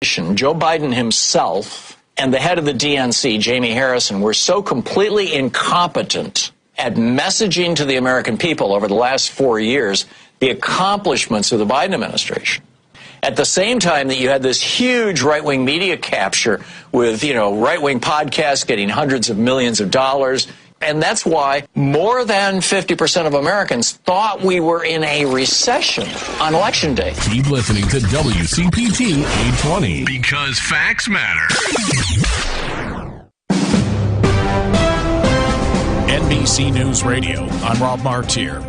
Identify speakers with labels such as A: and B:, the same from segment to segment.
A: Joe Biden himself and the head of the DNC, Jamie Harrison, were so completely incompetent at messaging to the American people over the last 4 years the accomplishments of the Biden administration. At the same time that you had this huge right-wing media capture with, right-wing podcasts getting hundreds of millions of dollars. And that's why more than 50% of Americans thought we were in a recession on Election Day.
B: Keep listening to WCPT 820 because facts matter. NBC News Radio, I'm Rob Martier.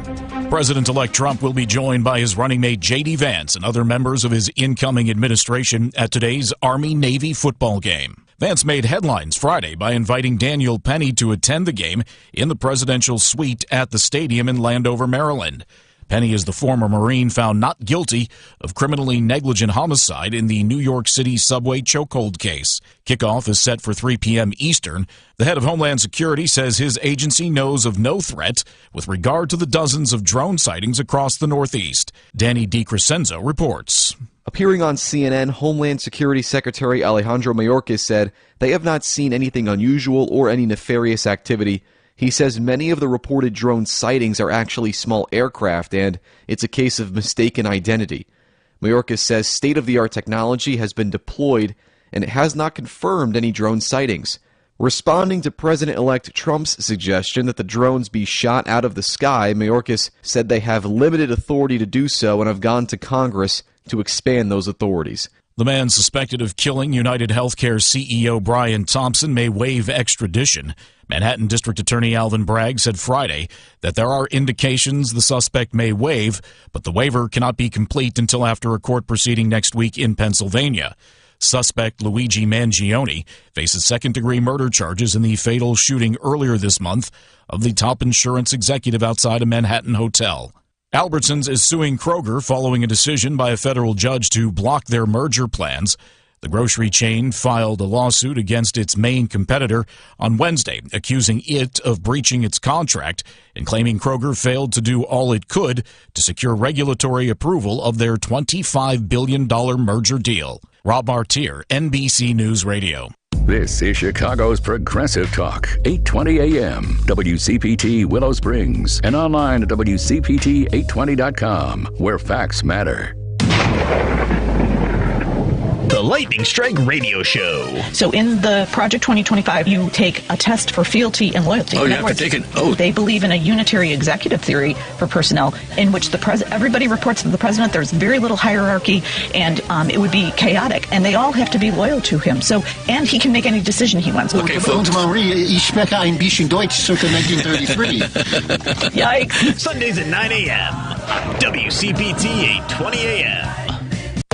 B: President-elect Trump will be joined by his running mate J.D. Vance and other members of his incoming administration at today's Army-Navy football game. Vance made headlines Friday by inviting Daniel Penny to attend the game in the presidential suite at the stadium in Landover, Maryland. Penny is the former Marine found not guilty of criminally negligent homicide in the New York City subway chokehold case. Kickoff is set for 3 p.m. Eastern. The head of Homeland Security says his agency knows of no threat with regard to the dozens of drone sightings across the Northeast. Danny DiCrescenzo reports.
C: Appearing on CNN, Homeland Security Secretary Alejandro Mayorkas said they have not seen anything unusual or any nefarious activity. He says many of the reported drone sightings are actually small aircraft, and it's a case of mistaken identity. Mayorkas says state-of-the-art technology has been deployed, and it has not confirmed any drone sightings. Responding to President-elect Trump's suggestion that the drones be shot out of the sky, Mayorkas said they have limited authority to do so and have gone to Congress to expand those authorities.
B: The man suspected of killing United Healthcare CEO Brian Thompson may waive extradition. Manhattan District Attorney Alvin Bragg said Friday that there are indications the suspect may waive, but the waiver cannot be complete until after a court proceeding next week in Pennsylvania. Suspect Luigi Mangione faces second-degree murder charges in the fatal shooting earlier this month of the top insurance executive outside a Manhattan hotel. Albertsons is suing Kroger following a decision by a federal judge to block their merger plans. The grocery chain filed a lawsuit against its main competitor on Wednesday, accusing it of breaching its contract and claiming Kroger failed to do all it could to secure regulatory approval of their $25 billion merger deal. Rob Martier, NBC News Radio.
D: This is Chicago's Progressive Talk, 820 AM, WCPT Willow Springs, and online at WCPT820.com, where facts matter.
E: The Lightning Strike Radio Show.
F: So in the Project 2025, you take a test for fealty and loyalty.
E: Oh, you have to take an oath.
F: They believe in a unitary executive theory for personnel in which everybody reports to the president. There's very little hierarchy, and it would be chaotic, and they all have to be loyal to him. So, and he can make any decision he wants.
E: Okay, folks.
G: Ich spreche ein bisschen Deutsch, circa 1933.
F: Yikes.
E: Sundays at 9 a.m. WCPT 820 a.m.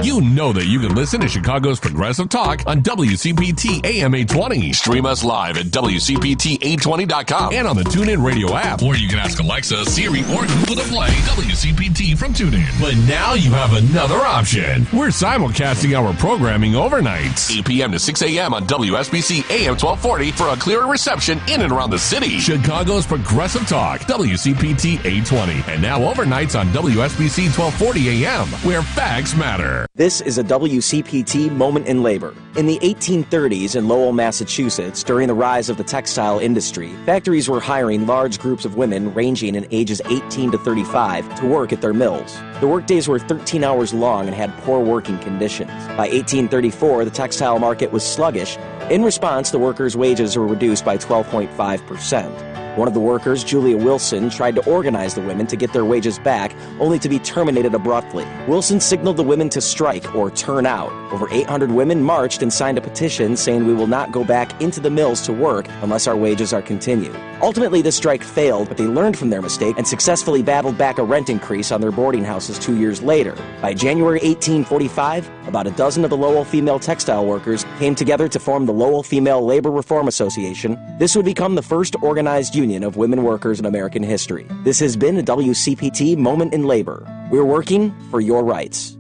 B: You know that you can listen to Chicago's Progressive Talk on WCPT AM 820. Stream us live at WCPT820.com and on the TuneIn Radio app. Or you can ask Alexa, Siri, or Google to play WCPT from TuneIn. But now you have another option. We're simulcasting our programming overnights. 8 p.m. to 6 a.m. on WSBC AM 1240 for a clearer reception in and around the city. Chicago's Progressive Talk, WCPT 820. And now overnights on WSBC 1240 AM, where facts matter.
H: This is a WCPT moment in labor. In the 1830s in Lowell, Massachusetts, during the rise of the textile industry, factories were hiring large groups of women ranging in ages 18 to 35 to work at their mills. The workdays were 13 hours long and had poor working conditions. By 1834, the textile market was sluggish. In response, the workers' wages were reduced by 12.5%. One of the workers, Julia Wilson, tried to organize the women to get their wages back, only to be terminated abruptly. Wilson signaled the women to strike or turn out. Over 800 women marched and signed a petition saying we will not go back into the mills to work unless our wages are continued. Ultimately, this strike failed, but they learned from their mistake and successfully battled back a rent increase on their boarding houses 2 years later. By January 1845, about a dozen of the Lowell female textile workers came together to form the Lowell Female Labor Reform Association. This would become the first organized union of women workers in American history. This has been a WCPT Moment in Labor. We're working for your rights.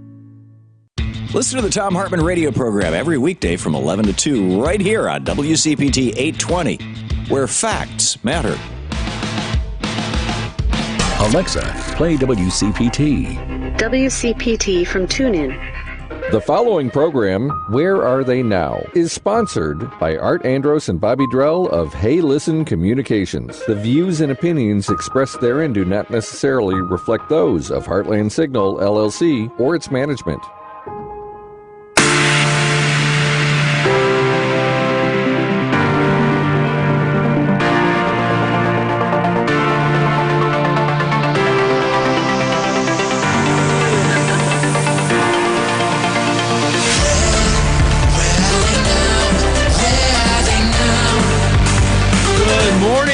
A: Listen to the Thom Hartmann radio program every weekday from 11 to 2 right here on WCPT 820, where facts matter.
D: Alexa, play WCPT.
I: WCPT from TuneIn. The following program, Where Are They Now?, is sponsored by Art Andros and Bobby Drell of Hey Listen Communications. The views and opinions expressed therein do not necessarily reflect those of Heartland Signal, LLC, or its management.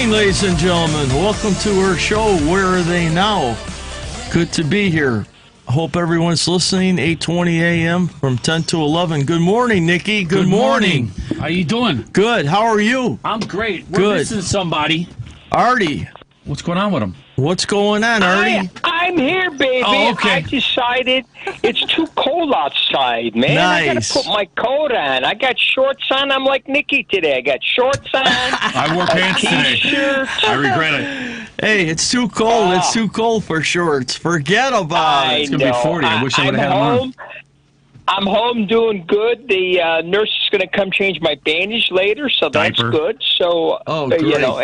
J: Ladies and gentlemen, welcome to our show, Where Are They Now? Good to be here. Hope everyone's listening, 8:20 a.m. from 10 to 11. Good morning, Nikki. Good morning.
K: How you doing?
J: Good. How are you?
K: I'm great. We're missing somebody.
J: Artie.
K: What's going on with him?
J: What's going on, Artie?
L: I'm here, baby.
K: Oh, okay.
L: I decided it's too cold outside, man.
J: Nice.
L: I gotta put my coat on. I got shorts on. I'm like Nikki today. I got shorts on.
K: I wore pants today. I regret it.
J: Hey, it's too cold. It's too cold for shorts. Forget about it.
K: It's going to be 40. I wish I would have had them on.
L: I'm home doing good. The nurse is going to come change my bandage later, so that's good. So, you know,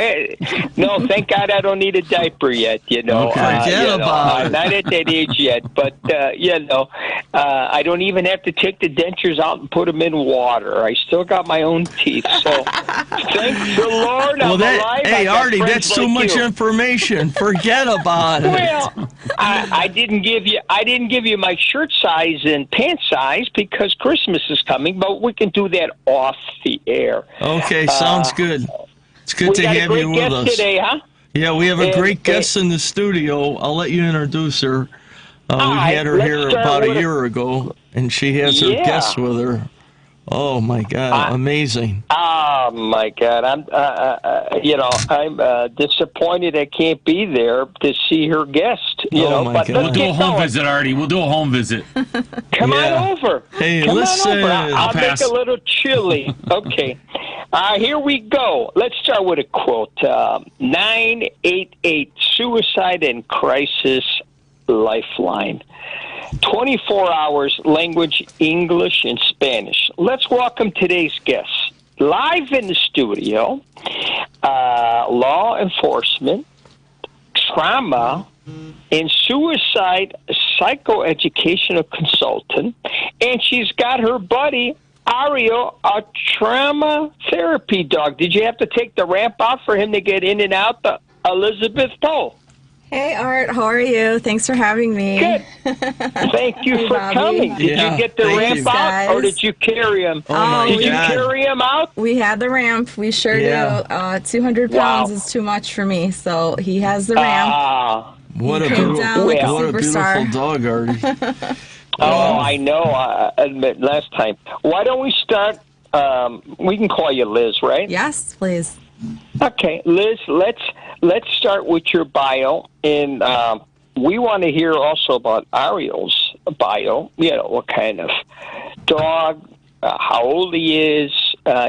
L: no, thank God I don't need a diaper yet, you know.
J: Forget about it.
L: I'm not at that age yet, but, you know, I don't even have to take the dentures out and put them in water. I still got my own teeth, so thank the Lord I'm alive.
J: Hey, Artie, that's too much information. Forget about it.
L: Well, I didn't give you my shirt size and pant size because Christmas is coming, but we can do that off the air.
J: Okay, sounds good. It's good to have you with us
L: today, huh?
J: Yeah, we have a great guest in the studio. I'll let you introduce her. We had her here about a year ago, and she has her guests with her. Oh my God! Amazing.
L: Oh my God! I'm disappointed I can't be there to see her guest.
K: But we'll do a home visit, Artie. We'll do a home visit.
L: Come on over.
J: Hey,
L: Come
J: listen.
L: on over. I'll
K: pass.
L: make a little chilly. Okay. Here we go. Let's start with a quote. 988 Suicide and Crisis Lifeline. 24 hours, language, English, and Spanish. Let's welcome today's guests. Live in the studio, law enforcement, trauma, and suicide psychoeducational consultant. And she's got her buddy, Arlo, a trauma therapy dog. Did you have to take the ramp out for him to get in and out the Elizabeth Toll?
M: Hey, Art. How are you? Thanks for having me.
L: Good. Thank you for coming. Did you get the ramp out, or did you carry him? Did you carry him out?
M: We had the ramp. We sure do. 200 pounds is too much for me, so he has the ramp.
J: What a beautiful dog, Artie.
L: I know. I admit last time. Why don't we start? We can call you Liz, right?
M: Yes, please.
L: Okay, Liz, let's start with your bio, and we want to hear also about Ariel's bio. You know, what kind of dog, how old he is.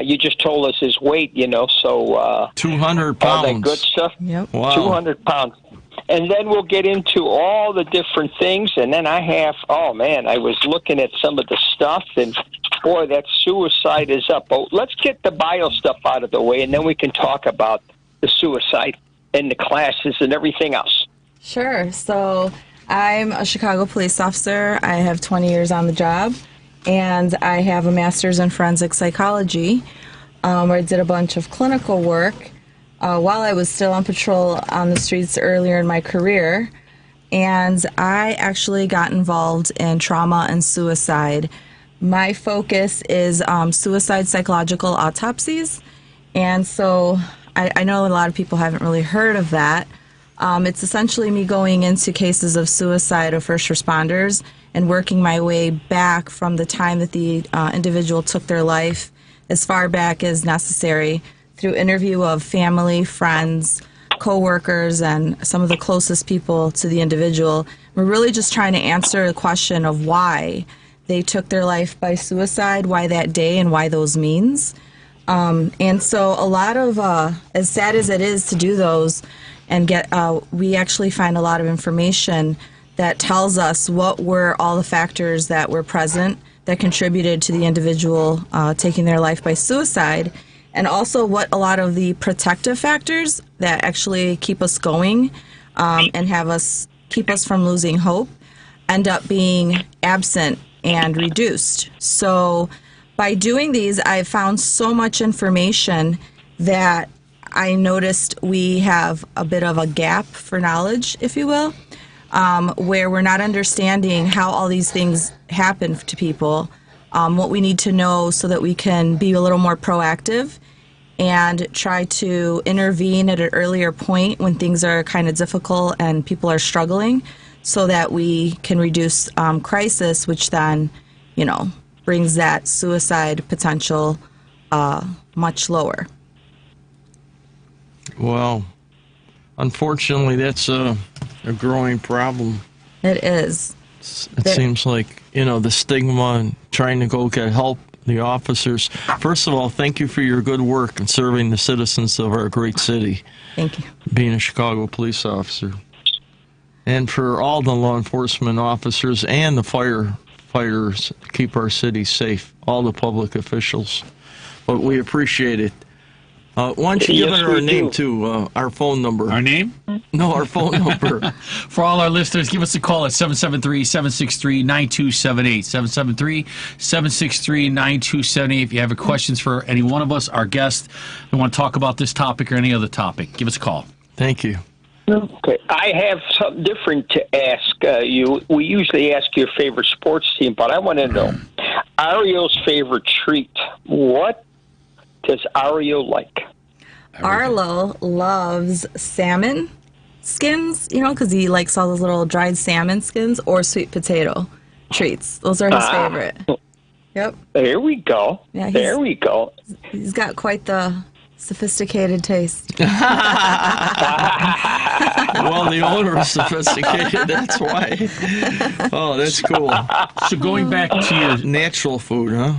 L: You just told us his weight, you know, so
J: 200 pounds.
L: All that good stuff.
M: Yep.
J: Wow.
L: 200 pounds. And then we'll get into all the different things, and then I was looking at some of the stuff, and boy, that suicide is up. But let's get the bio stuff out of the way, and then we can talk about the suicide and the classes and everything else.
M: Sure. So I'm a Chicago police officer. I have 20 years on the job, and I have a master's in forensic psychology, where I did a bunch of clinical work while I was still on patrol on the streets earlier in my career. And I actually got involved in trauma and suicide. My focus is suicide psychological autopsies. And so I know a lot of people haven't really heard of that. It's essentially me going into cases of suicide of first responders and working my way back from the time that the individual took their life as far back as necessary through interview of family, friends, co-workers, and some of the closest people to the individual. We're really just trying to answer the question of why they took their life by suicide, why that day, and why those means. And so a lot of, as sad as it is to do those, and we actually find a lot of information that tells us what were all the factors that were present that contributed to the individual taking their life by suicide, and also what a lot of the protective factors that actually keep us going and keep us from losing hope end up being absent and reduced. So by doing these, I found so much information that I noticed we have a bit of a gap for knowledge, if you will, where we're not understanding how all these things happen to people, what we need to know so that we can be a little more proactive and try to intervene at an earlier point when things are kind of difficult and people are struggling, so that we can reduce crisis, which then, brings that suicide potential much lower.
J: Well, unfortunately, that's a growing problem.
M: It is.
J: It seems like, the stigma and trying to go get help, the officers. First of all, thank you for your good work in serving the citizens of our great city.
M: Thank you.
J: Being a Chicago police officer. And for all the law enforcement officers and the firefighters to keep our city safe, all the public officials. But we appreciate it. Why don't you give it our name, too, our phone number.
K: Our name?
J: No, our phone number.
K: For all our listeners, give us a call at 773-763-9278. 773-763-9278. If you have questions for any one of us, our guest, we want to talk about this topic or any other topic, give us a call.
J: Thank you.
L: Okay, I have something different to ask you. We usually ask your favorite sports team, but I want to know Ario's favorite treat. What does Ario like?
M: Arlo loves salmon skins, because he likes all those little dried salmon skins, or sweet potato treats. Those are his favorite. Yep.
L: There we go.
M: Yeah,
L: there we go.
M: He's got quite the sophisticated taste.
J: Well, the owner is sophisticated, that's why. Oh, that's cool.
K: So going back to your
J: natural food, huh?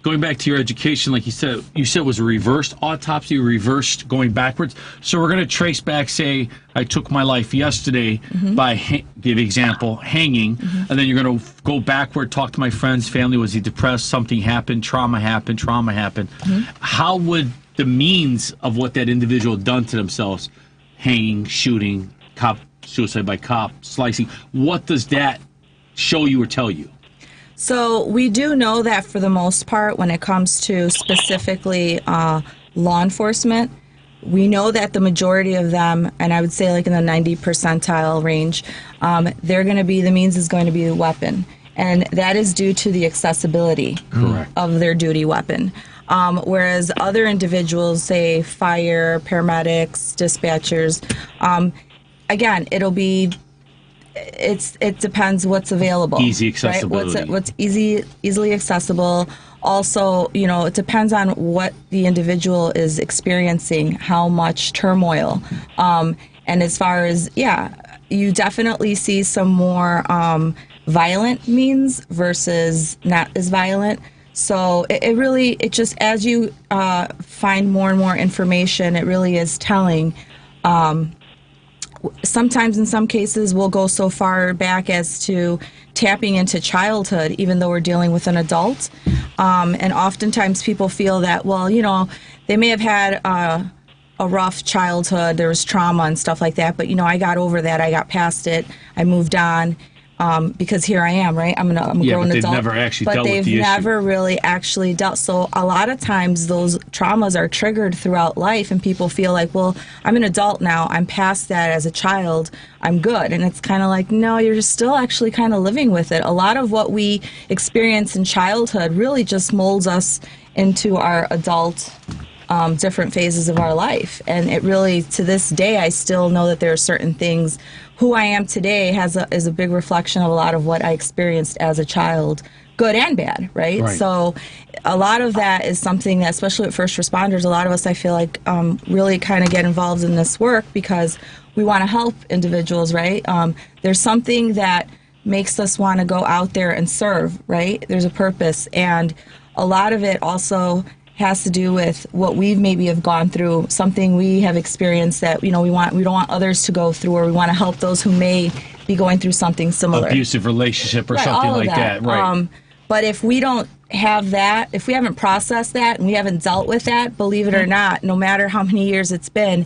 K: Going back to your education, like you said it was a reversed autopsy, reversed going backwards. So we're going to trace back, say, I took my life yesterday by, give example, hanging, and then you're going to go backward, talk to my friends, family, was he depressed, something happened, trauma happened. How would the means of what that individual had done to themselves, hanging, shooting, suicide by cop, slicing, what does that show you or tell you?
M: So we do know that for the most part, when it comes to specifically law enforcement, we know that the majority of them, and I would say like in the 90 percentile range, they're going to be, the means is going to be the weapon. And that is due to the accessibility of their duty weapon. Whereas other individuals, say fire, paramedics, dispatchers, again, it'll be, it depends what's available.
K: Easy accessibility.
M: Right? What's easily accessible. Also, it depends on what the individual is experiencing, how much turmoil. And as far as, you definitely see some more violent means versus not as violent. So it just, as you find more and more information, it really is telling. Sometimes in some cases we'll go so far back as to tapping into childhood, even though we're dealing with an adult. And oftentimes people feel that, they may have had a rough childhood, there was trauma and stuff like that, but I got over that, I got past it, I moved on. Because here I am, right? I'm a grown adult.
K: Never actually dealt with the issue.
M: But they've never really actually dealt. So a lot of times those traumas are triggered throughout life, and people feel like, well, I'm an adult now. I'm past that as a child. I'm good. And it's kind of like, no, you're still actually kind of living with it. A lot of what we experience in childhood really just molds us into our adult different phases of our life. And it really, to this day, I still know that there are certain things. Who I am today is a big reflection of a lot of what I experienced as a child, good and bad, right? So a lot of that is something that, especially with first responders, a lot of us, I feel like, really kind of get involved in this work because we want to help individuals, right? There's something that makes us want to go out there and serve, right? There's a purpose. And a lot of it also has to do with what we've maybe have gone through, something we have experienced that we don't want others to go through, or we want to help those who may be going through something similar.
K: Abusive relationship or something like that, right?
M: But if we don't have that, if we haven't processed that and we haven't dealt with that, believe it or not, no matter how many years it's been,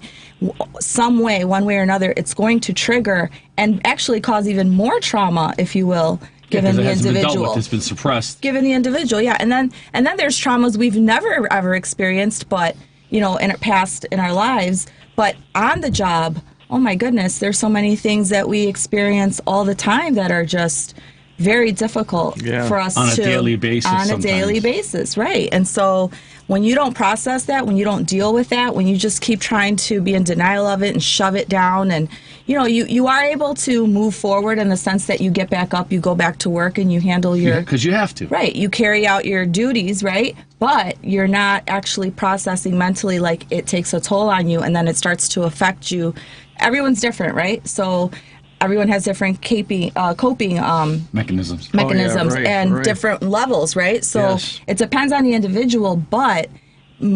M: some way, one way or another, it's going to trigger and actually cause even more trauma, if you will, given the individual.
K: It's been suppressed.
M: Given the individual, yeah. And then there's traumas we've never ever experienced, but in our lives, but on the job, oh my goodness, there's so many things that we experience all the time that are just very difficult for us
K: on a daily basis.
M: On a daily basis, right. And so when you don't process that, when you don't deal with that, when you just keep trying to be in denial of it and shove it down, and you are able to move forward in the sense that you get back up, you go back to work, and you handle your...
K: Because you have to.
M: Right. You carry out your duties, right? But you're not actually processing mentally, like it takes a toll on you, and then it starts to affect you. Everyone's different, right? So everyone has different coping
K: mechanisms
M: and different levels, right? So it depends on the individual, but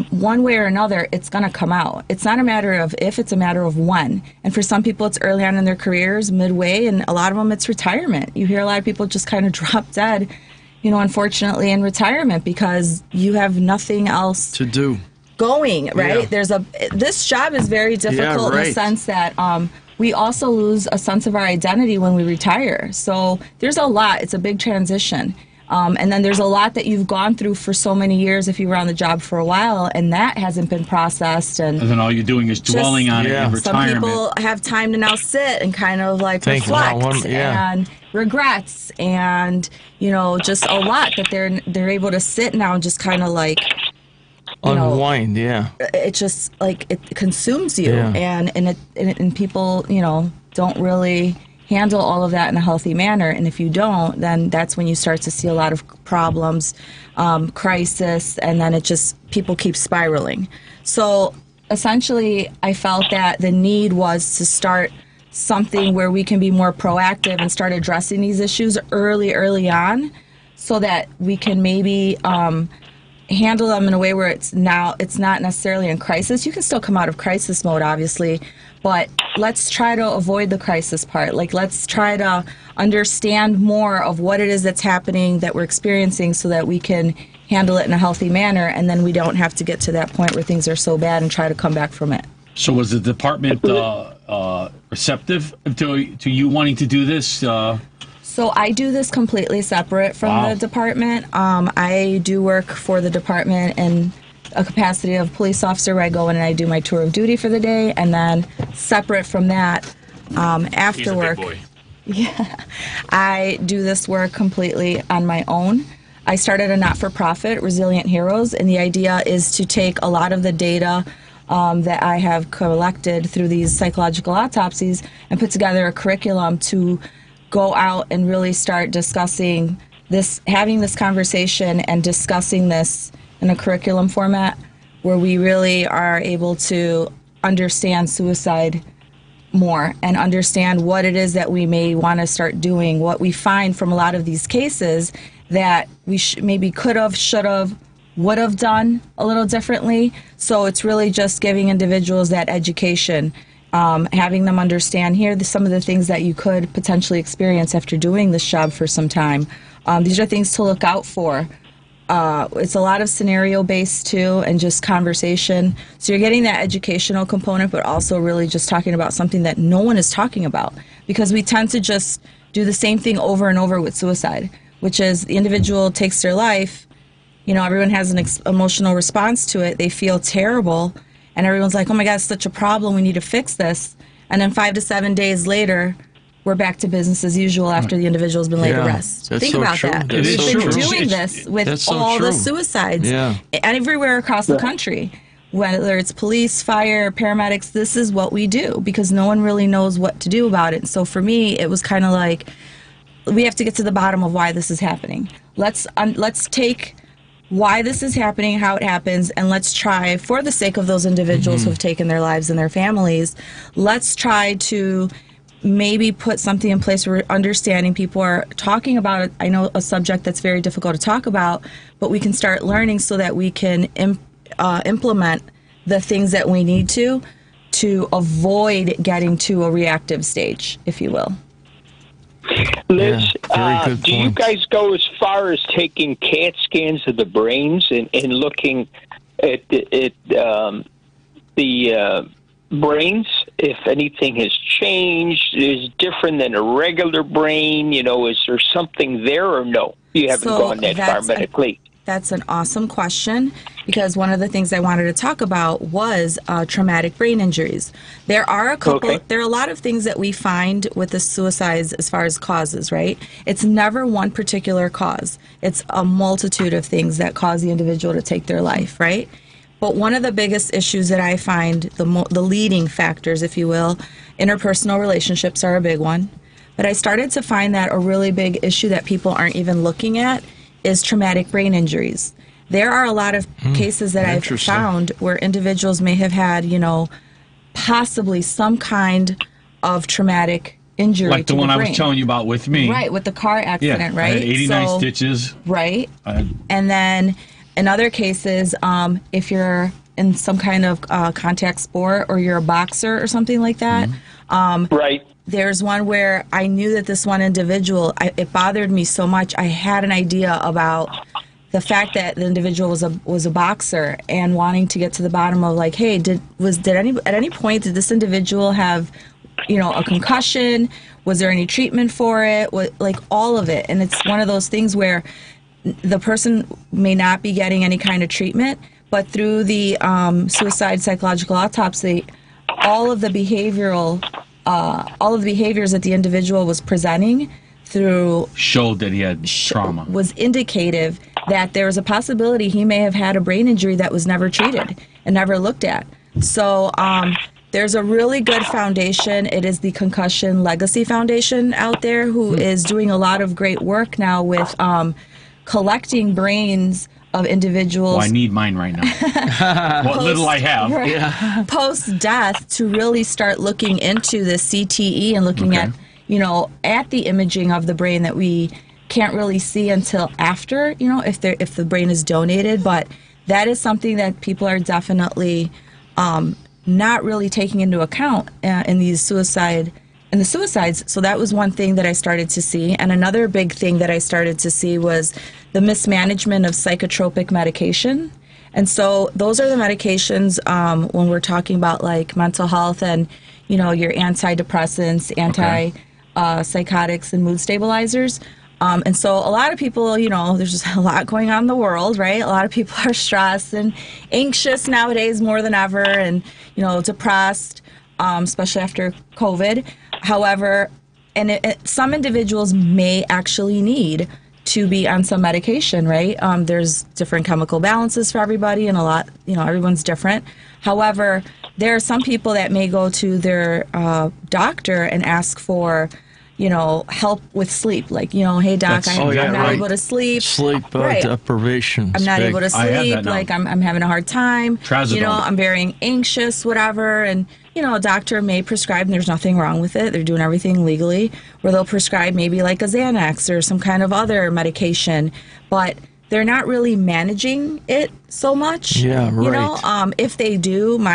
M: one way or another, it's going to come out. It's not a matter of if, it's a matter of when. And for some people, it's early on in their careers, midway, and a lot of them, it's retirement. You hear a lot of people just kind of drop dead, unfortunately, in retirement because you have nothing else
J: to do.
M: Going, right? Yeah. This job is very difficult in the sense that we also lose a sense of our identity when we retire. So there's a lot. It's a big transition. And then there's a lot that you've gone through for so many years if you were on the job for a while, and that hasn't been processed. And
K: then all you're doing is dwelling on it in retirement.
M: Some people have time to now sit and kind of like reflect and regrets and, just a lot that they're able to sit now and just kind of like...
J: unwind,
M: It just it consumes you, and people don't really handle all of that in a healthy manner. And if you don't, then that's when you start to see a lot of problems, crisis, and then people keep spiraling. So essentially, I felt that the need was to start something where we can be more proactive and start addressing these issues early on, so that we can maybe handle them in a way where it's not necessarily in crisis. You can still come out of crisis mode, obviously, but let's try to avoid the crisis part. Let's try to understand more of what it is that's happening, that we're experiencing, so that we can handle it in a healthy manner, and then we don't have to get to that point where things are so bad and try to come back from it.
K: So was the department receptive to you wanting to do this?
M: So I do this completely separate from the department. I do work for the department in a capacity of police officer, where I go in and I do my tour of duty for the day, and then separate from that, after work, I do this work completely on my own. I started a not-for-profit, Resilient Heroes, and the idea is to take a lot of the data that I have collected through these psychological autopsies and put together a curriculum to go out and really start discussing this, having this conversation and discussing this in a curriculum format where we really are able to understand suicide more and understand what it is that we may want to start doing, what we find from a lot of these cases that we maybe could have, should have, would have done a little differently. So it's really just giving individuals that education, having them understand here some of the things that you could potentially experience after doing this job for some time. These are things to look out for. It's a lot of scenario-based, too, and just conversation. So you're getting that educational component, but also really just talking about something that no one is talking about. Because we tend to just do the same thing over and over with suicide, which is the individual takes their life. Everyone has an emotional response to it. They feel terrible. And everyone's like, oh, my God, it's such a problem. We need to fix this. And then 5 to 7 days later, we're back to business as usual after the individual's been laid to rest. Think about that. We've been doing this with all the suicides everywhere across the country. Whether it's police, fire, paramedics, this is what we do because no one really knows what to do about it. So for me, it was kind of like, we have to get to the bottom of why this is happening. Let's take why this is happening, how it happens, and let's try, for the sake of those individuals who have taken their lives and their families, let's try to maybe put something in place where understanding people are talking about it. I know a subject that's very difficult to talk about, but we can start learning so that we can implement the things that we need to avoid getting to a reactive stage, if you will.
L: Liz,
J: very good
L: do you
J: point.
L: guys go as far as taking CAT scans of the brains and looking at the brains, if anything has changed, is different than a regular brain? Is there something there or no? You haven't gone that far medically.
M: That's an awesome question, because one of the things I wanted to talk about was traumatic brain injuries. There are there are a lot of things that we find with the suicides as far as causes, right? It's never one particular cause. It's a multitude of things that cause the individual to take their life, right? But one of the biggest issues that I find, the leading factors, if you will, interpersonal relationships are a big one. But I started to find that a really big issue that people aren't even looking at is traumatic brain injuries. There are a lot of cases that I've found where individuals may have had, possibly some kind of traumatic injury
K: like
M: to
K: the one
M: brain.
K: I was telling you about with me.
M: Right, with the car accident,
K: yeah,
M: right?
K: I had 89 stitches.
M: Right. And then in other cases, if you're in some kind of contact sport or you're a boxer or something like that,
L: right.
M: There's one where I knew that this one individual, it bothered me so much. I had an idea about the fact that the individual was a boxer, and wanting to get to the bottom of like, hey, at any point did this individual have, a concussion? Was there any treatment for it? Like all of it. And it's one of those things where the person may not be getting any kind of treatment, but through the suicide psychological autopsy, all of the behaviors that the individual was presenting through
K: showed that he had trauma.
M: Was indicative that there was a possibility he may have had a brain injury that was never treated and never looked at. So there's a really good foundation. It is the Concussion Legacy Foundation out there who is doing a lot of great work now with collecting brains of individuals.
K: Well, I need mine right now. What little I have.
M: Right,
K: yeah.
M: Post-death, to really start looking into the CTE and looking at, at the imaging of the brain that we can't really see until after, if the brain is donated. But that is something that people are definitely not really taking into account in the suicides. So that was one thing that I started to see. And another big thing that I started to see was the mismanagement of psychotropic medication. And so those are the medications when we're talking about like mental health and, your antidepressants, psychotics and mood stabilizers. And so a lot of people, there's just a lot going on in the world, right? A lot of people are stressed and anxious nowadays more than ever, and, depressed, especially after COVID. However, some individuals may actually need to be on some medication, right? There's different chemical balances for everybody, and a lot, everyone's different. However, there are some people that may go to their doctor and ask for, help with sleep. Like, hey, doc, I'm not able to sleep.
J: Sleep deprivation.
M: I'm not able to sleep. Like, I'm having a hard time.
K: Trazodone.
M: I'm very anxious, whatever. And, a doctor may prescribe, and there's nothing wrong with it. They're doing everything legally, where they'll prescribe maybe like a Xanax or some kind of other medication. But they're not really managing it so much.
J: Yeah, right.
M: If they do,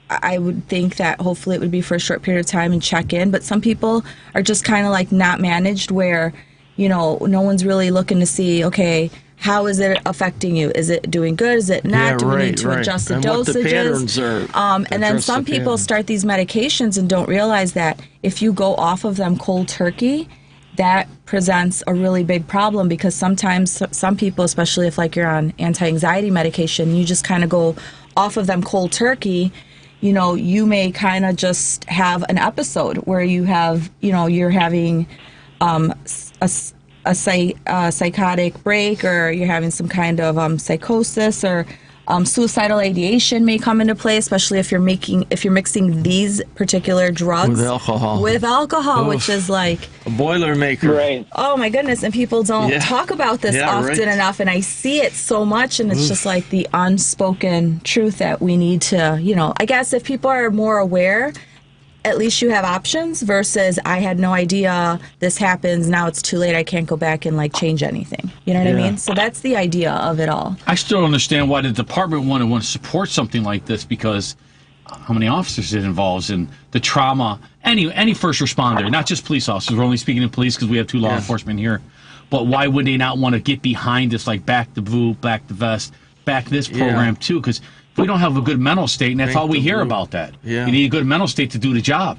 M: I would think that hopefully it would be for a short period of time and check in. But some people are just kind of like not managed, where, no one's really looking to see, okay, how is it affecting you? Is it doing good? Is it not? Do we need to adjust the dosages?
J: What the patterns are.
M: And then some people start these medications and don't realize that if you go off of them cold turkey, that presents a really big problem, because sometimes some people, especially if like you're on anti-anxiety medication, you just kind of go off of them cold turkey. You may kind of just have an episode where you have, you're having a psychotic break, or you're having some kind of psychosis, or suicidal ideation may come into play, especially if you're mixing these particular drugs
J: with alcohol,
M: which is like
J: a Boilermaker.
L: Right.
M: Oh my goodness! And people don't talk about this often enough, and I see it so much, and it's just like the unspoken truth that we need to, I guess if people are more aware, at least you have options, versus I had no idea this happens, now it's too late, I can't go back and like change anything. You know what I mean? So that's the idea of it all.
K: I still don't understand why the department want to support something like this, because how many officers it involves and the trauma. Any first responder, not just police officers. We're only speaking to police because we have 2 law enforcement here. But why would they not want to get behind this, like back the VOOP, back the vest, back this program too? Because if we don't have a good mental state, and that's all we hear about that. You need a good mental state to do the job.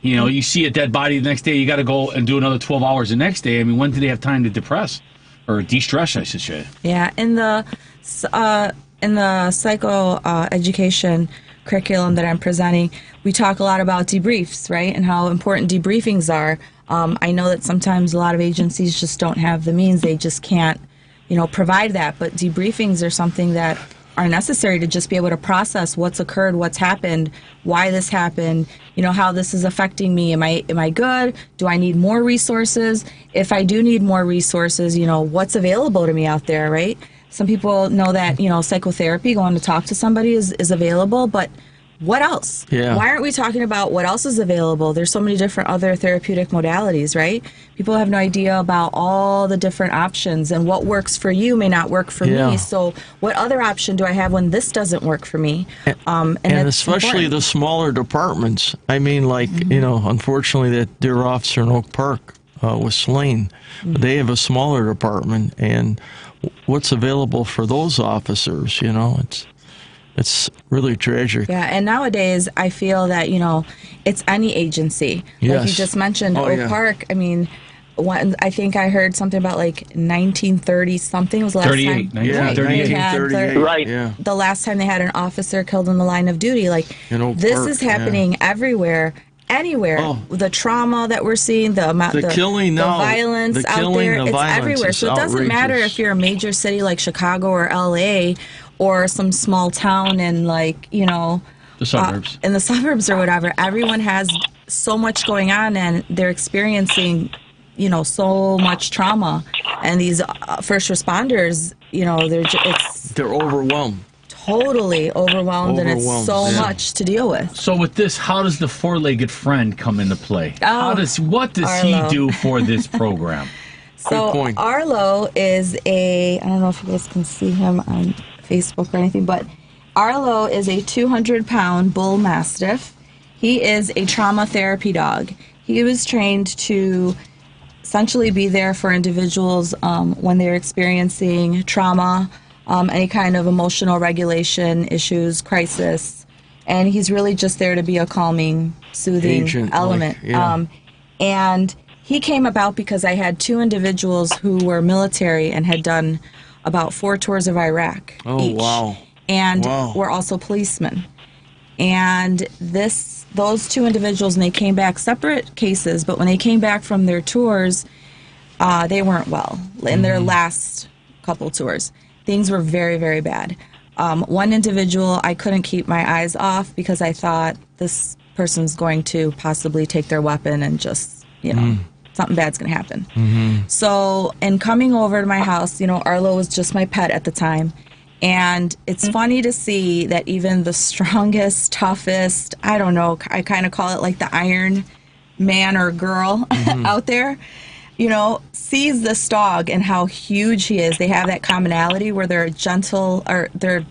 K: You know, you see a dead body the next day, you got to go and do another 12 hours the next day. I mean, when do they have time to depress or de-stress, I should say?
M: Yeah, in the psychoeducation curriculum that I'm presenting, we talk a lot about debriefs, right, and how important debriefings are. I know that sometimes a lot of agencies just don't have the means; they just can't, provide that. But debriefings are something that are necessary to just be able to process what's occurred, what's happened, why this happened, how this is affecting me. Am I good? Do I need more resources? If I do need more resources, what's available to me out there, right? Some people know that, psychotherapy, going to talk to somebody is available, but what else?
J: Yeah.
M: Why aren't we talking about what else is available? There's so many different other therapeutic modalities, right? People have no idea about all the different options, and what works for you may not work for me. So what other option do I have when this doesn't work for me?
J: And especially important. The smaller departments. I mean, like, unfortunately, that dear officer in Oak Park was slain. They have a smaller department, and what's available for those officers, it's really tragic.
M: Yeah, and nowadays I feel that, it's any agency.
J: Yes.
M: Like you just mentioned, Oak Park. I mean, I think I heard something about like 1930 something was the last
K: 38,
M: time.
K: 1938.
L: Right.
J: Yeah.
M: The last time they had an officer killed in the line of duty. Like, this is happening everywhere. Anywhere, the trauma that we're seeing, the amount, the
J: killing,
M: the violence out there, it's everywhere. So it doesn't matter if you're a major city like Chicago or LA, or some small town in the
K: suburbs,
M: in the suburbs or whatever. Everyone has so much going on, and they're experiencing, so much trauma. And these first responders,
J: they're overwhelmed.
M: Totally overwhelmed, and it's so much to deal with.
K: So with this, how does the 4-legged friend come into play?
M: What
K: does
M: Arlo.
K: he do for this program?
M: So Arlo is I don't know if you guys can see him on Facebook or anything, but Arlo is a 200-pound bull mastiff. He is a trauma therapy dog. He was trained to essentially be there for individuals when they're experiencing trauma, any kind of emotional regulation issues, crisis, and he's really just there to be a calming, soothing element. And he came about because I had 2 individuals who were military and had done about 4 tours of Iraq each.
J: Wow.
M: And were also policemen. And those 2 individuals, and they came back separate cases, but when they came back from their tours, they weren't well in their last couple tours. Things were very, very bad. One individual, I couldn't keep my eyes off because I thought this person's going to possibly take their weapon and just, something bad's going to happen. So in coming over to my house, Arlo was just my pet at the time. And it's funny to see that even the strongest, toughest, I don't know, I kind of call it like the Iron Man or girl out there, sees this dog and how huge he is. They have that commonality where they're gentle, or they're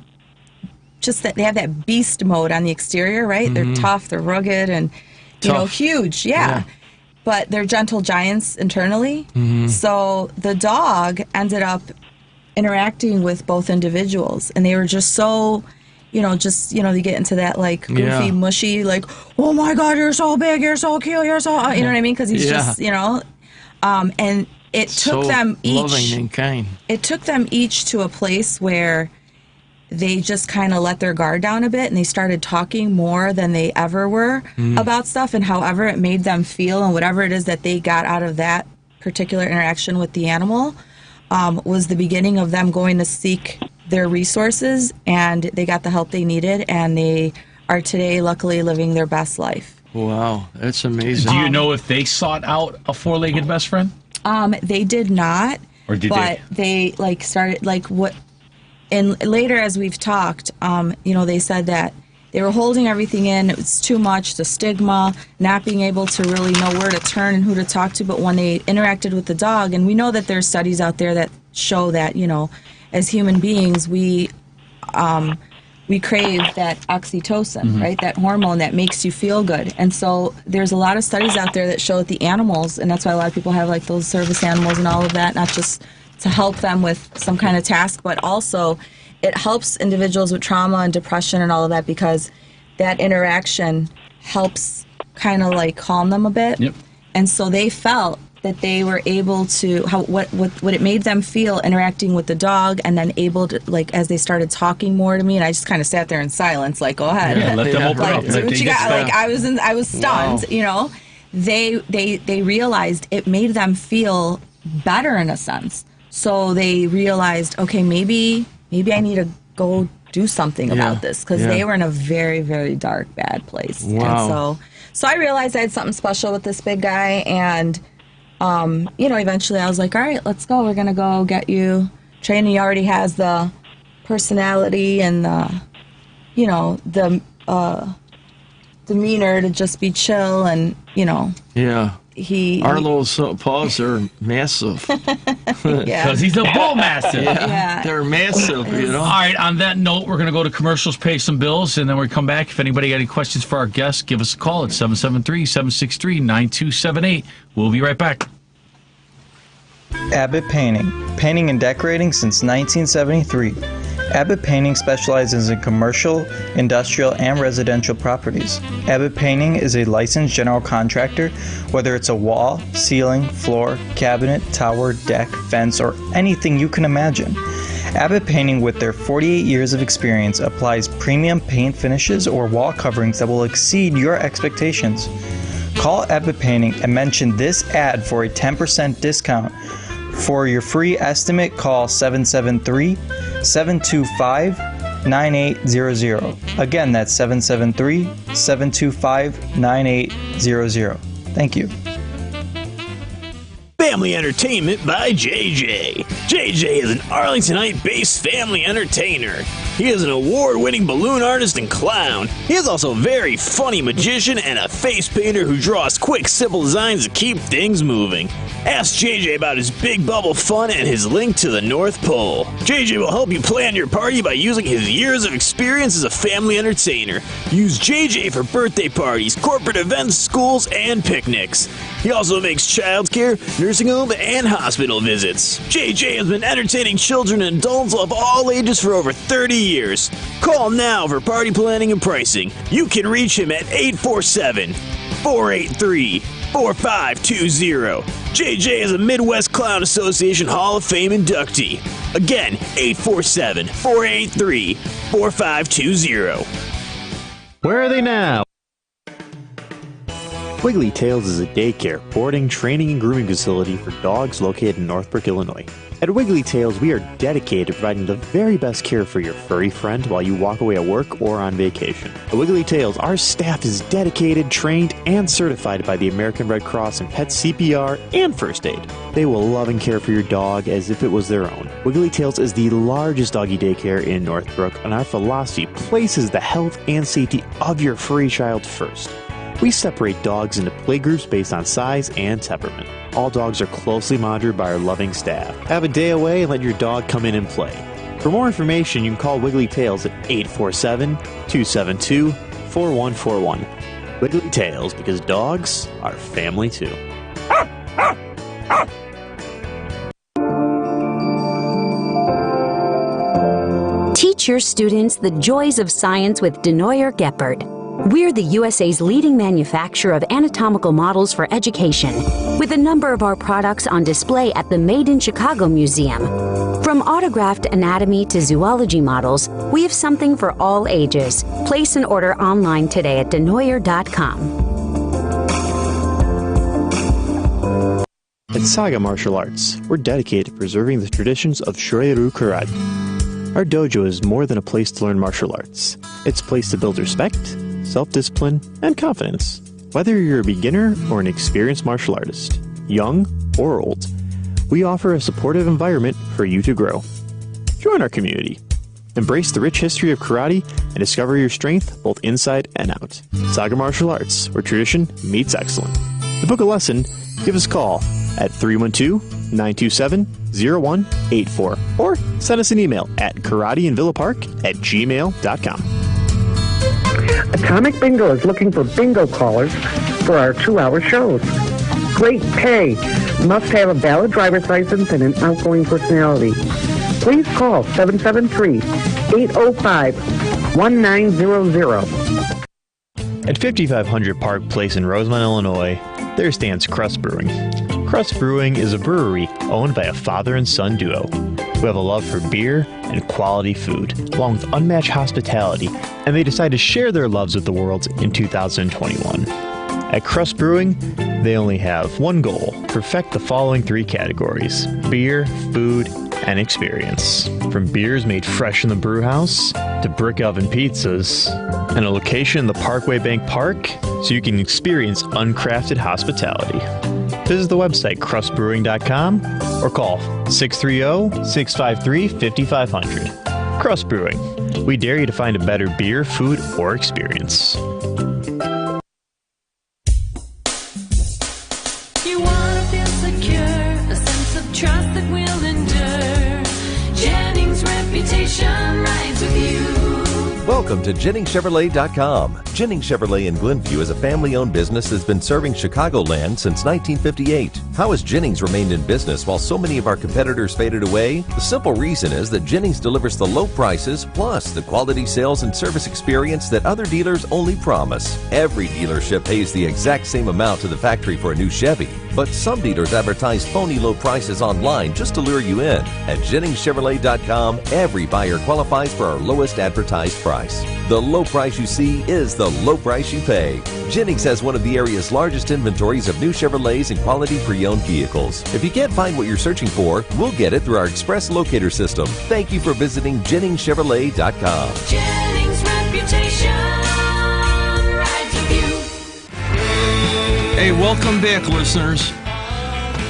M: just that they have that beast mode on the exterior, right? They're tough, they're rugged, and huge, yeah. But they're gentle giants internally. So the dog ended up interacting with both individuals, and they were just so, they get into that like goofy, mushy, like, oh my God, you're so big, you're so cute, you're so, you know what I mean? Because he's just, and it took them each,
J: loving and kind.
M: It took them each to a place where they just kind of let their guard down a bit, and they started talking more than they ever were about stuff, and however it made them feel, and whatever it is that they got out of that particular interaction with the animal was the beginning of them going to seek their resources, and they got the help they needed, and they are today luckily living their best life.
J: Wow, that's amazing.
K: Do you know if they sought out a 4-legged best friend?
M: They did not.
K: Or did
M: but they started what. And later, as we've talked, they said that they were holding everything in. It was too much, the stigma, not being able to really know where to turn and who to talk to. But when they interacted with the dog, and we know that there's studies out there that show that, as human beings, we we crave that oxytocin, right? That hormone that makes you feel good. And so there's a lot of studies out there that show that the animals, and that's why a lot of people have like those service animals and all of that, not just to help them with some kind of task, but also it helps individuals with trauma and depression and all of that, because that interaction helps kind of like calm them a bit.
K: Yep.
M: And so they felt that they were able to, what it made them feel interacting with the dog, and then able to, like, as they started talking more to me, and I just kind of sat there in silence, like, go ahead.
K: Yeah, let them open up.
M: Do what you got. Like, I was stunned, you know. They realized it made them feel better in a sense. So they realized, okay, maybe I need to go do something about this, because they were in a very, very dark, bad place.
J: Wow.
M: And so I realized I had something special with this big guy, and you know, eventually I was like, all right, let's go. We're going to go get you trained. He already has the personality and the, you know, the demeanor to just be chill, and, you know.
J: Yeah. Arlo's paws are massive.
K: Because he's a bull massive.
M: Yeah.
J: They're massive, you know.
K: All right, on that note, we're going to go to commercials, pay some bills, and then we come back. If anybody got any questions for our guests, give us a call at 773-763-9278. We'll be right back.
N: Abbott Painting. Painting and decorating since 1973. Abbott Painting specializes in commercial, industrial, and residential properties. Abbott Painting is a licensed general contractor, whether it's a wall, ceiling, floor, cabinet, tower, deck, fence, or anything you can imagine. Abbott Painting, with their 48 years of experience, applies premium paint finishes or wall coverings that will exceed your expectations. Call Abbott Painting and mention this ad for a 10% discount. For your free estimate, call 773-725-9800. Again, that's 773-725-9800. Thank you.
E: Family Entertainment by JJ. JJ is an Arlingtonite-based family entertainer. He is an award-winning balloon artist and clown. He is also a very funny magician and a face painter who draws quick, simple designs to keep things moving. Ask JJ about his Big Bubble Fun and his link to the North Pole. JJ will help you plan your party by using his years of experience as a family entertainer. Use JJ for birthday parties, corporate events, schools, and picnics. He also makes childcare, nursing home, and hospital visits. JJ has been entertaining children and adults of all ages for over 30 years. Call now for party planning and pricing. You can reach him at 847-483-4520. JJ is a Midwest Clown Association Hall of Fame inductee. Again, 847-483-4520.
O: Where are they now?
P: Wiggly Tails is a daycare, boarding, training, and grooming facility for dogs located in Northbrook, Illinois. At Wiggly Tails, we are dedicated to providing the very best care for your furry friend while you walk away at work or on vacation. At Wiggly Tails, our staff is dedicated, trained, and certified by the American Red Cross in pet CPR and first aid. They will love and care for your dog as if it was their own. Wiggly Tails is the largest doggy daycare in Northbrook, and our philosophy places the health and safety of your furry child first. We separate dogs into playgroups based on size and temperament. All dogs are closely monitored by our loving staff. Have a day away and let your dog come in and play. For more information, you can call Wiggly Tails at 847-272-4141. Wiggly Tails, because dogs are family too.
Q: Teach your students the joys of science with Denoyer Geppert. We're the USA's leading manufacturer of anatomical models for education, with a number of our products on display at the Made in Chicago Museum. From autographed anatomy to zoology models, we have something for all ages. Place an order online today at denoyer.com.
P: At Saga Martial Arts, we're dedicated to preserving the traditions of Shorin-ryu Karate. Our dojo is more than a place to learn martial arts. It's a place to build respect, self-discipline, and confidence. Whether you're a beginner or an experienced martial artist, young or old, we offer a supportive environment for you to grow. Join our community. Embrace the rich history of karate and discover your strength both inside and out. Saga Martial Arts, where tradition meets excellence. To book a lesson, give us a call at 312 927-0184 or send us an email at karateandvillapark@gmail.com.
R: Atomic Bingo is looking for bingo callers for our 2-hour shows. Great pay. Must have a valid driver's license and an outgoing personality. Please call 773-805-1900.
P: At 5500 Park Place in Rosemont, Illinois, there stands Crust Brewing. Crust Brewing is a brewery owned by a father and son duo who have a love for beer and quality food, along with unmatched hospitality, and they decided to share their loves with the world in 2021. At Crust Brewing, they only have one goal: perfect the following 3 categories: beer, food, and experience. From beers made fresh in the brew house to brick oven pizzas, and a location in the Parkway Bank Park so you can experience uncrafted hospitality. Visit the website crustbrewing.com or call 630-653-5500. Crust Brewing. We dare you to find a better beer, food, or experience.
S: You want to feel secure, a sense of trust that will endure. Jennings' reputation rides with you.
T: Welcome to JenningsChevrolet.com. Jennings Chevrolet in Glenview is a family-owned business that's been serving Chicagoland since 1958. How has Jennings remained in business while so many of our competitors faded away? The simple reason is that Jennings delivers the low prices plus the quality sales and service experience that other dealers only promise. Every dealership pays the exact same amount to the factory for a new Chevy, but some dealers advertise phony low prices online just to lure you in. At JenningsChevrolet.com, every buyer qualifies for our lowest advertised price. The low price you see is the low price you pay. Jennings has one of the area's largest inventories of new Chevrolets and quality pre-owned vehicles. If you can't find what you're searching for, we'll get it through our express locator system. Thank you for visiting JenningsChevrolet.com.
S: Jennings' reputation rides with you.
J: Hey, welcome back, listeners.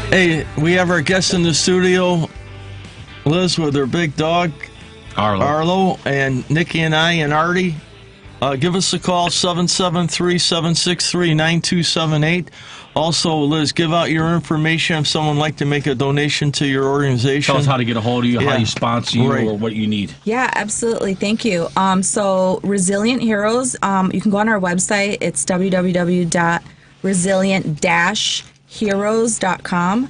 J: Hey, we have our guest in the studio, Liz with her big dog, Arlo, and Nikki and I and Artie. Give us a call, 773-763-9278. Also, Liz, give out your information if someone would like to make a donation to your organization.
K: Tell us how to get a hold of you, how you sponsor you, or what you need.
M: Yeah, absolutely. Thank you. So Resilient Heroes, you can go on our website. It's www.resilient-heroes.com.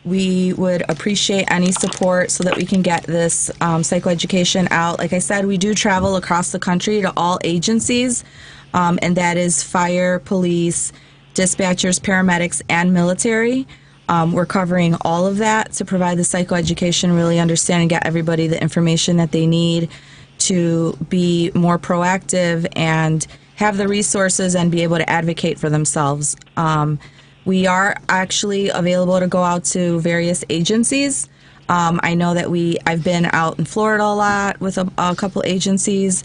M: We would appreciate any support so that we can get this psychoeducation out. Like I said, we do travel across the country to all agencies, and that is fire, police, dispatchers, paramedics, and military. We're covering all of that to provide the psychoeducation, really understand and get everybody the information that they need to be more proactive and have the resources and be able to advocate for themselves. We are actually available to go out to various agencies. I know that I've been out in Florida a lot with a couple agencies.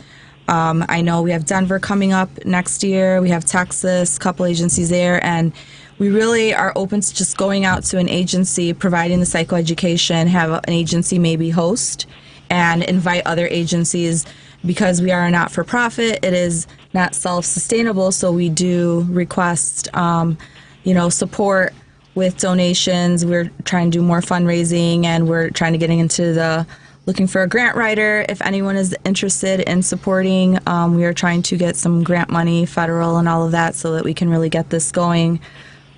M: I know we have Denver coming up next year. We have Texas, a couple agencies there. And we really are open to just going out to an agency, providing the psychoeducation, have an agency maybe host, and invite other agencies. Because we are a not-for-profit, it is not self-sustainable, so we do request support with donations. We're trying to do more fundraising, and we're trying to get into looking for a grant writer. If anyone is interested in supporting, we are trying to get some grant money, federal and all of that, so that we can really get this going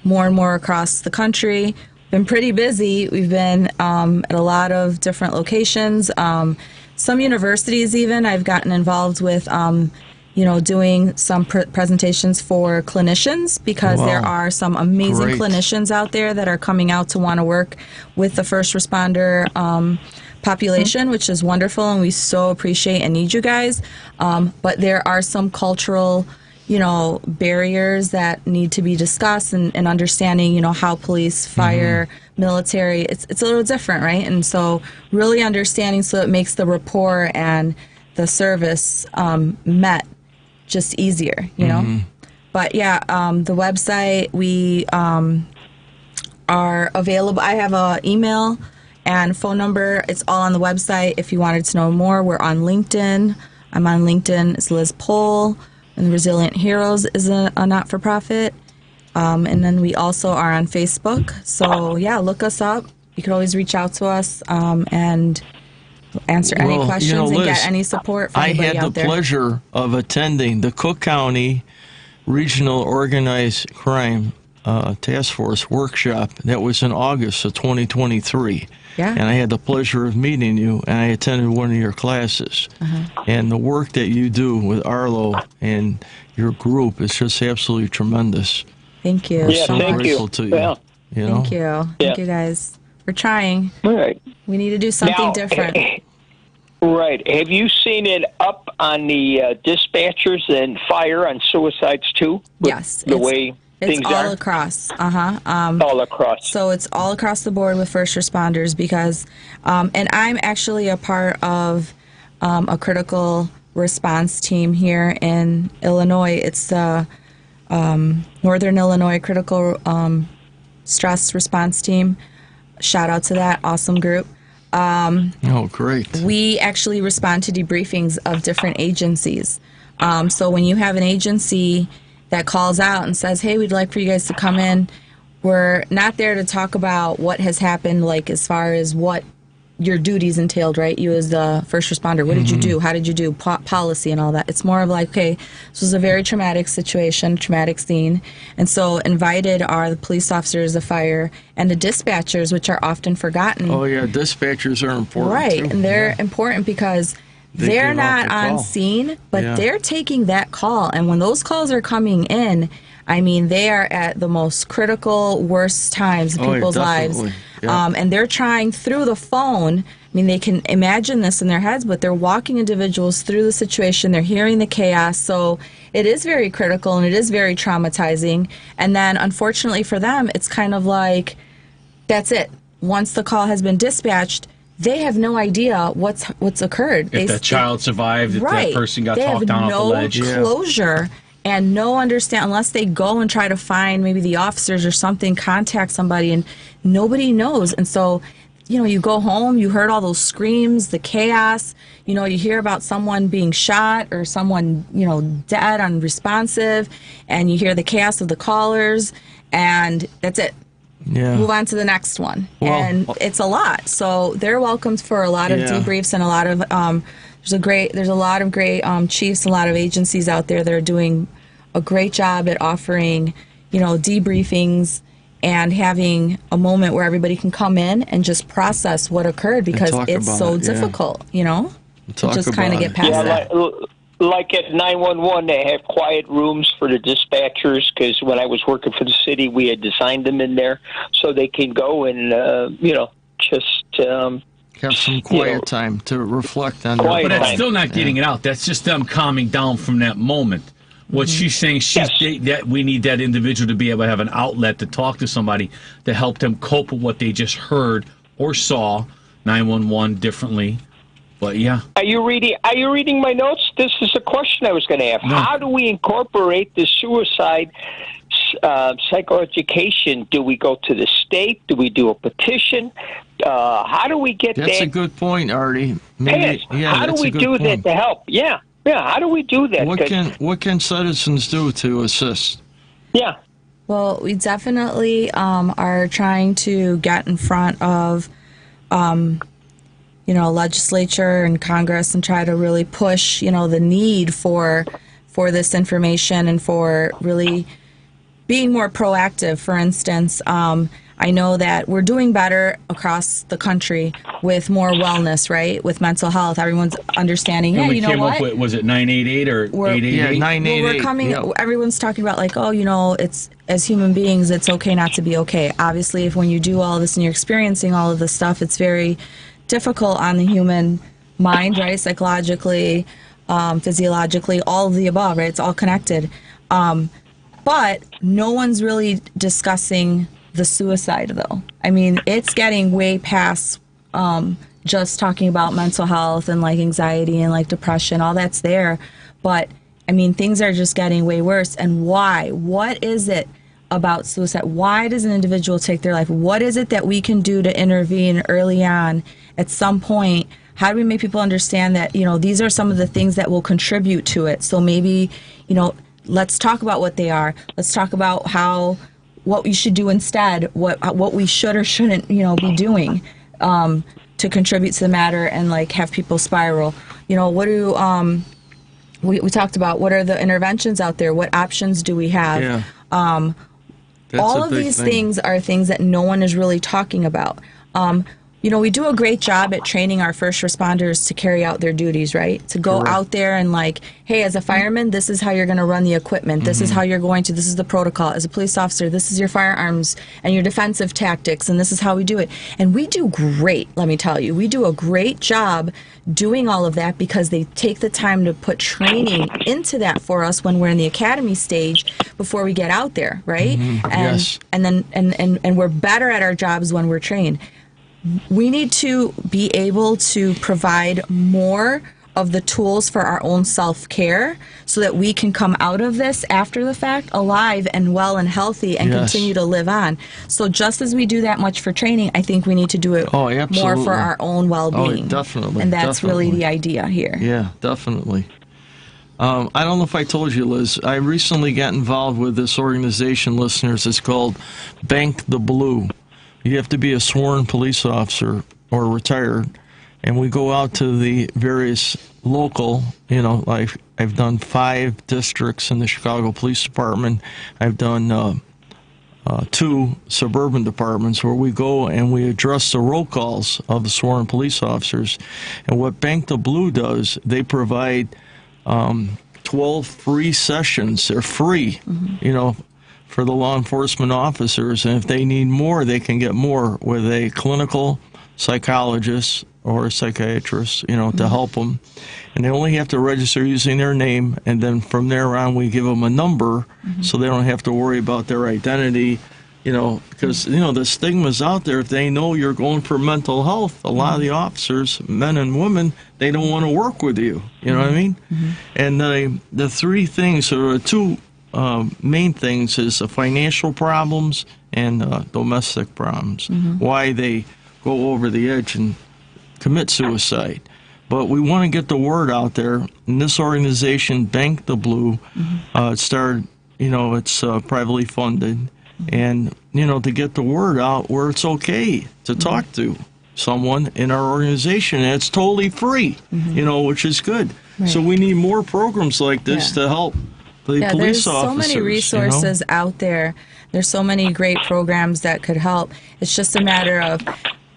M: more and more across the country. We've been pretty busy. We've been at a lot of different locations. Some universities even, I've gotten involved with doing some presentations for clinicians, because there are some amazing clinicians out there that are coming out to want to work with the first responder population, which is wonderful, and we so appreciate and need you guys. But there are some cultural, barriers that need to be discussed, and understanding, how police, fire, military, it's a little different, right? And so really understanding so it makes the rapport and the service met just easier, But yeah, the website, we are available. I have an email and phone number. It's all on the website. If you wanted to know more, we're on LinkedIn. I'm on LinkedIn. It's Liz Pohl, and Resilient Heroes is a not-for-profit. And then we also are on Facebook. So, yeah, look us up. You can always reach out to us and answer any questions and
J: Liz,
M: get any support from anybody
J: I had
M: out
J: the
M: there.
J: pleasure of attending the Cook County Regional Organized Crime Task Force workshop that was in August of 2023.
M: Yeah.
J: And I had the pleasure of meeting you, and I attended one of your classes. And the work that you do with Arlo and your group is just absolutely tremendous.
M: Thank you.
J: We're so grateful to you.
L: Yeah.
J: You know?
M: Thank you. Thank you, guys. We're trying.
L: All right.
M: We need to do something
L: Now,
M: different.
L: Right. Have you seen it up on the dispatchers and fire on suicides too?
M: Yes.
L: The way things
M: it's all
L: are?
M: across.
L: All across.
M: So it's all across the board with first responders because, and I'm actually a part of a critical response team here in Illinois. It's the Northern Illinois Critical Stress Response Team. Shout out to that awesome group.
J: Oh, great.
M: We actually respond to debriefings of different agencies. So when you have an agency that calls out and says, hey, we'd like for you guys to come in, we're not there to talk about what has happened, like as far as what your duties entailed, right? You as the first responder, what did you do? How did you do? Policy and all that. It's more of like, okay, this was a very traumatic situation, traumatic scene. And so invited are the police officers, the fire, and the dispatchers, which are often forgotten.
J: Oh, yeah, dispatchers are important,
M: Right,
J: too.
M: and they're important because they're
J: give
M: not
J: out the
M: on
J: call.
M: scene, but
J: Yeah.
M: they're taking that call. And when those calls are coming in, I mean, they are at the most critical, worst times in
J: Oh, yeah,
M: people's lives.
J: definitely. Yeah.
M: And they're trying through the phone. I mean, they can imagine this in their heads, but they're walking individuals through the situation. They're hearing the chaos. So it is very critical and it is very traumatizing. And then, unfortunately for them, it's kind of like, that's it. Once the call has been dispatched, they have no idea what's occurred.
K: If that child survived, if that person got talked down off the ledge.
M: They have no closure and no understand unless they go and try to find maybe the officers or something, contact somebody, and nobody knows. And so, you know, you go home, you heard all those screams, the chaos, you know, you hear about someone being shot or someone, you know, dead, unresponsive, and you hear the chaos of the callers, and that's it.
J: Yeah.
M: Move on to the next one.
J: Well,
M: and it's a lot. So they're welcomed for a lot of debriefs and a lot of there's a lot of great chiefs, a lot of agencies out there that are doing a great job at offering, you know, debriefings and having a moment where everybody can come in and just process what occurred because it's so difficult, you know, to just kind of get past that.
L: Like at 911, they have quiet rooms for the dispatchers because when I was working for the city, we had designed them in there so they can go and, you know, just
J: have some quiet time to reflect on
K: But that's still not getting it out. That's just them calming down from that moment. What she's saying, that we need that individual to be able to have an outlet to talk to somebody to help them cope with what they just heard or saw 911 differently. But yeah.
L: Are you reading my notes? This is a question I was going to ask.
K: No.
L: How do we incorporate the suicide psychoeducation? Do we go to the state? Do we do a petition? How do we get
J: That's
L: that?
J: a good point, Artie.
L: How do we do that to help? Yeah. How do we do that?
J: What can citizens do to assist?
L: Yeah.
M: Well, we definitely are trying to get in front of, you know, legislature and Congress and try to really push, you know, the need for this information and for really being more proactive. For instance, I know that we're doing better across the country with more wellness, right? With mental health, everyone's understanding.
K: And
M: Yeah,
K: we
M: you know
K: came
M: what?
K: up with, was it 988 or 888?
J: Yeah, 988.
M: Well, we're coming.
J: Yep.
M: Everyone's talking about like, oh, you know, it's as human beings, it's okay not to be okay. Obviously, if when you do all this and you're experiencing all of this stuff, it's very difficult on the human mind, right? Psychologically, physiologically, all of the above, right? It's all connected. But no one's really discussing the suicide, though. I mean, it's getting way past just talking about mental health and like anxiety and like depression, all that's there. But I mean, things are just getting way worse. And why? What is it about suicide? Why does an individual take their life? What is it that we can do to intervene early on at some point? How do we make people understand that, you know, these are some of the things that will contribute to it? So maybe, you know, let's talk about what they are. Let's talk about what we should do instead, what we should or shouldn't, be doing to contribute to the matter and like have people spiral. What do we talked about? What are the interventions out there? What options do we have?
J: Yeah.
M: All of these things are things that no one is really talking about. We do a great job at training our first responders to carry out their duties, right? To go out there and like, hey, as a fireman, this is how you're going to run the equipment. This is how you're going to, this is the protocol. As a police officer, this is your firearms and your defensive tactics, and this is how we do it. And we do great, let me tell you. We do a great job doing all of that because they take the time to put training into that for us when we're in the academy stage before we get out there, right?
J: Yes.
M: And we're better at our jobs when we're trained. We need to be able to provide more of the tools for our own self-care so that we can come out of this after the fact alive and well and healthy and continue to live on. So just as we do that much for training, I think we need to do it more for our own well-being.
J: Oh, definitely.
M: And that's really the idea here.
J: Yeah, definitely. I don't know if I told you, Liz, I recently got involved with this organization, listeners. It's called Bank the Blue. You have to be a sworn police officer or retired, and we go out to the various local, like I've done 5 districts in the Chicago Police Department. I've done 2 suburban departments where we go and we address the roll calls of the sworn police officers. And what Bank the Blue does, they provide 12 free sessions. They're free, for the law enforcement officers, and if they need more, they can get more with a clinical psychologist or a psychiatrist, to help them. And they only have to register using their name, and then from there on, we give them a number so they don't have to worry about their identity, because, the stigma's out there. If they know you're going for mental health, a lot of the officers, men and women, they don't want to work with you, you know what I mean? And the 3 things, or 2 main things is financial problems and domestic problems, why they go over the edge and commit suicide. But we want to get the word out there. And this organization, Bank the Blue, it started, it's privately funded. And, to get the word out where it's okay to talk to someone in our organization. And it's totally free, which is good. Right. So we need more programs like this to help the police officers.
M: There's so many resources out there. There's so many great programs that could help. It's just a matter of,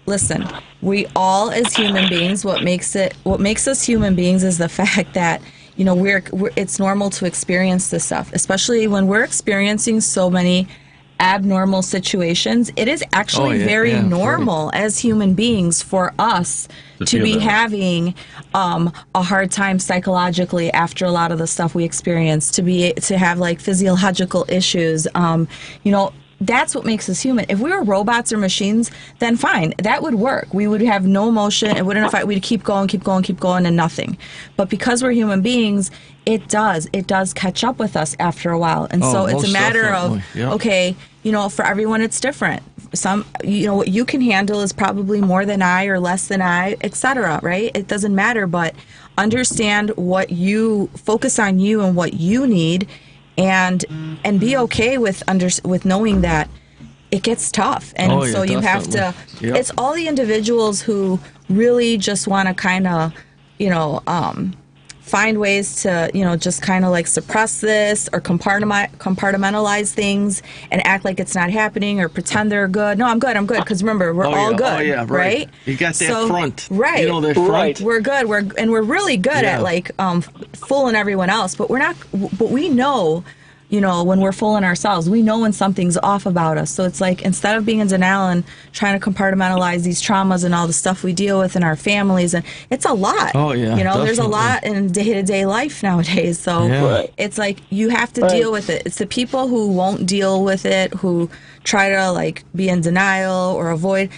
M: listen, we all as human beings, what makes us human beings is the fact that, it's normal to experience this stuff, especially when we're experiencing so many abnormal situations. It is actually very normal as human beings for us to be having a hard time psychologically after a lot of the stuff we experience, to have like physiological issues. That's what makes us human. If we were robots or machines, then fine, that would work. We would have no emotion. It wouldn't affect. We'd keep going, and nothing. But because we're human beings, it does catch up with us after a while. And so it's a matter of, okay, for everyone it's different. Some, what you can handle is probably more than I or less than I, etc. Right? It doesn't matter, but understand focus on you and what you need. And be okay with knowing that it gets tough, and so you have to. It's all the individuals who really just want to kind of, find ways to, just kind of like suppress this or compartmentalize things and act like it's not happening or pretend they're good. No, I'm good, because remember, we're all good,
J: oh, yeah,
M: right?
J: You got that front.
M: Right.
J: That front.
M: Right. We're good. We're really good at like fooling everyone else, but we're not, but we know, when we're fooling ourselves, we know when something's off about us. So it's like, instead of being in denial and trying to compartmentalize these traumas and all the stuff we deal with in our families, and it's a lot.
J: Oh, yeah.
M: There's a lot in day-to-day life nowadays. So it's like, you have to deal with it. It's the people who won't deal with it, who try to like be in denial or avoid,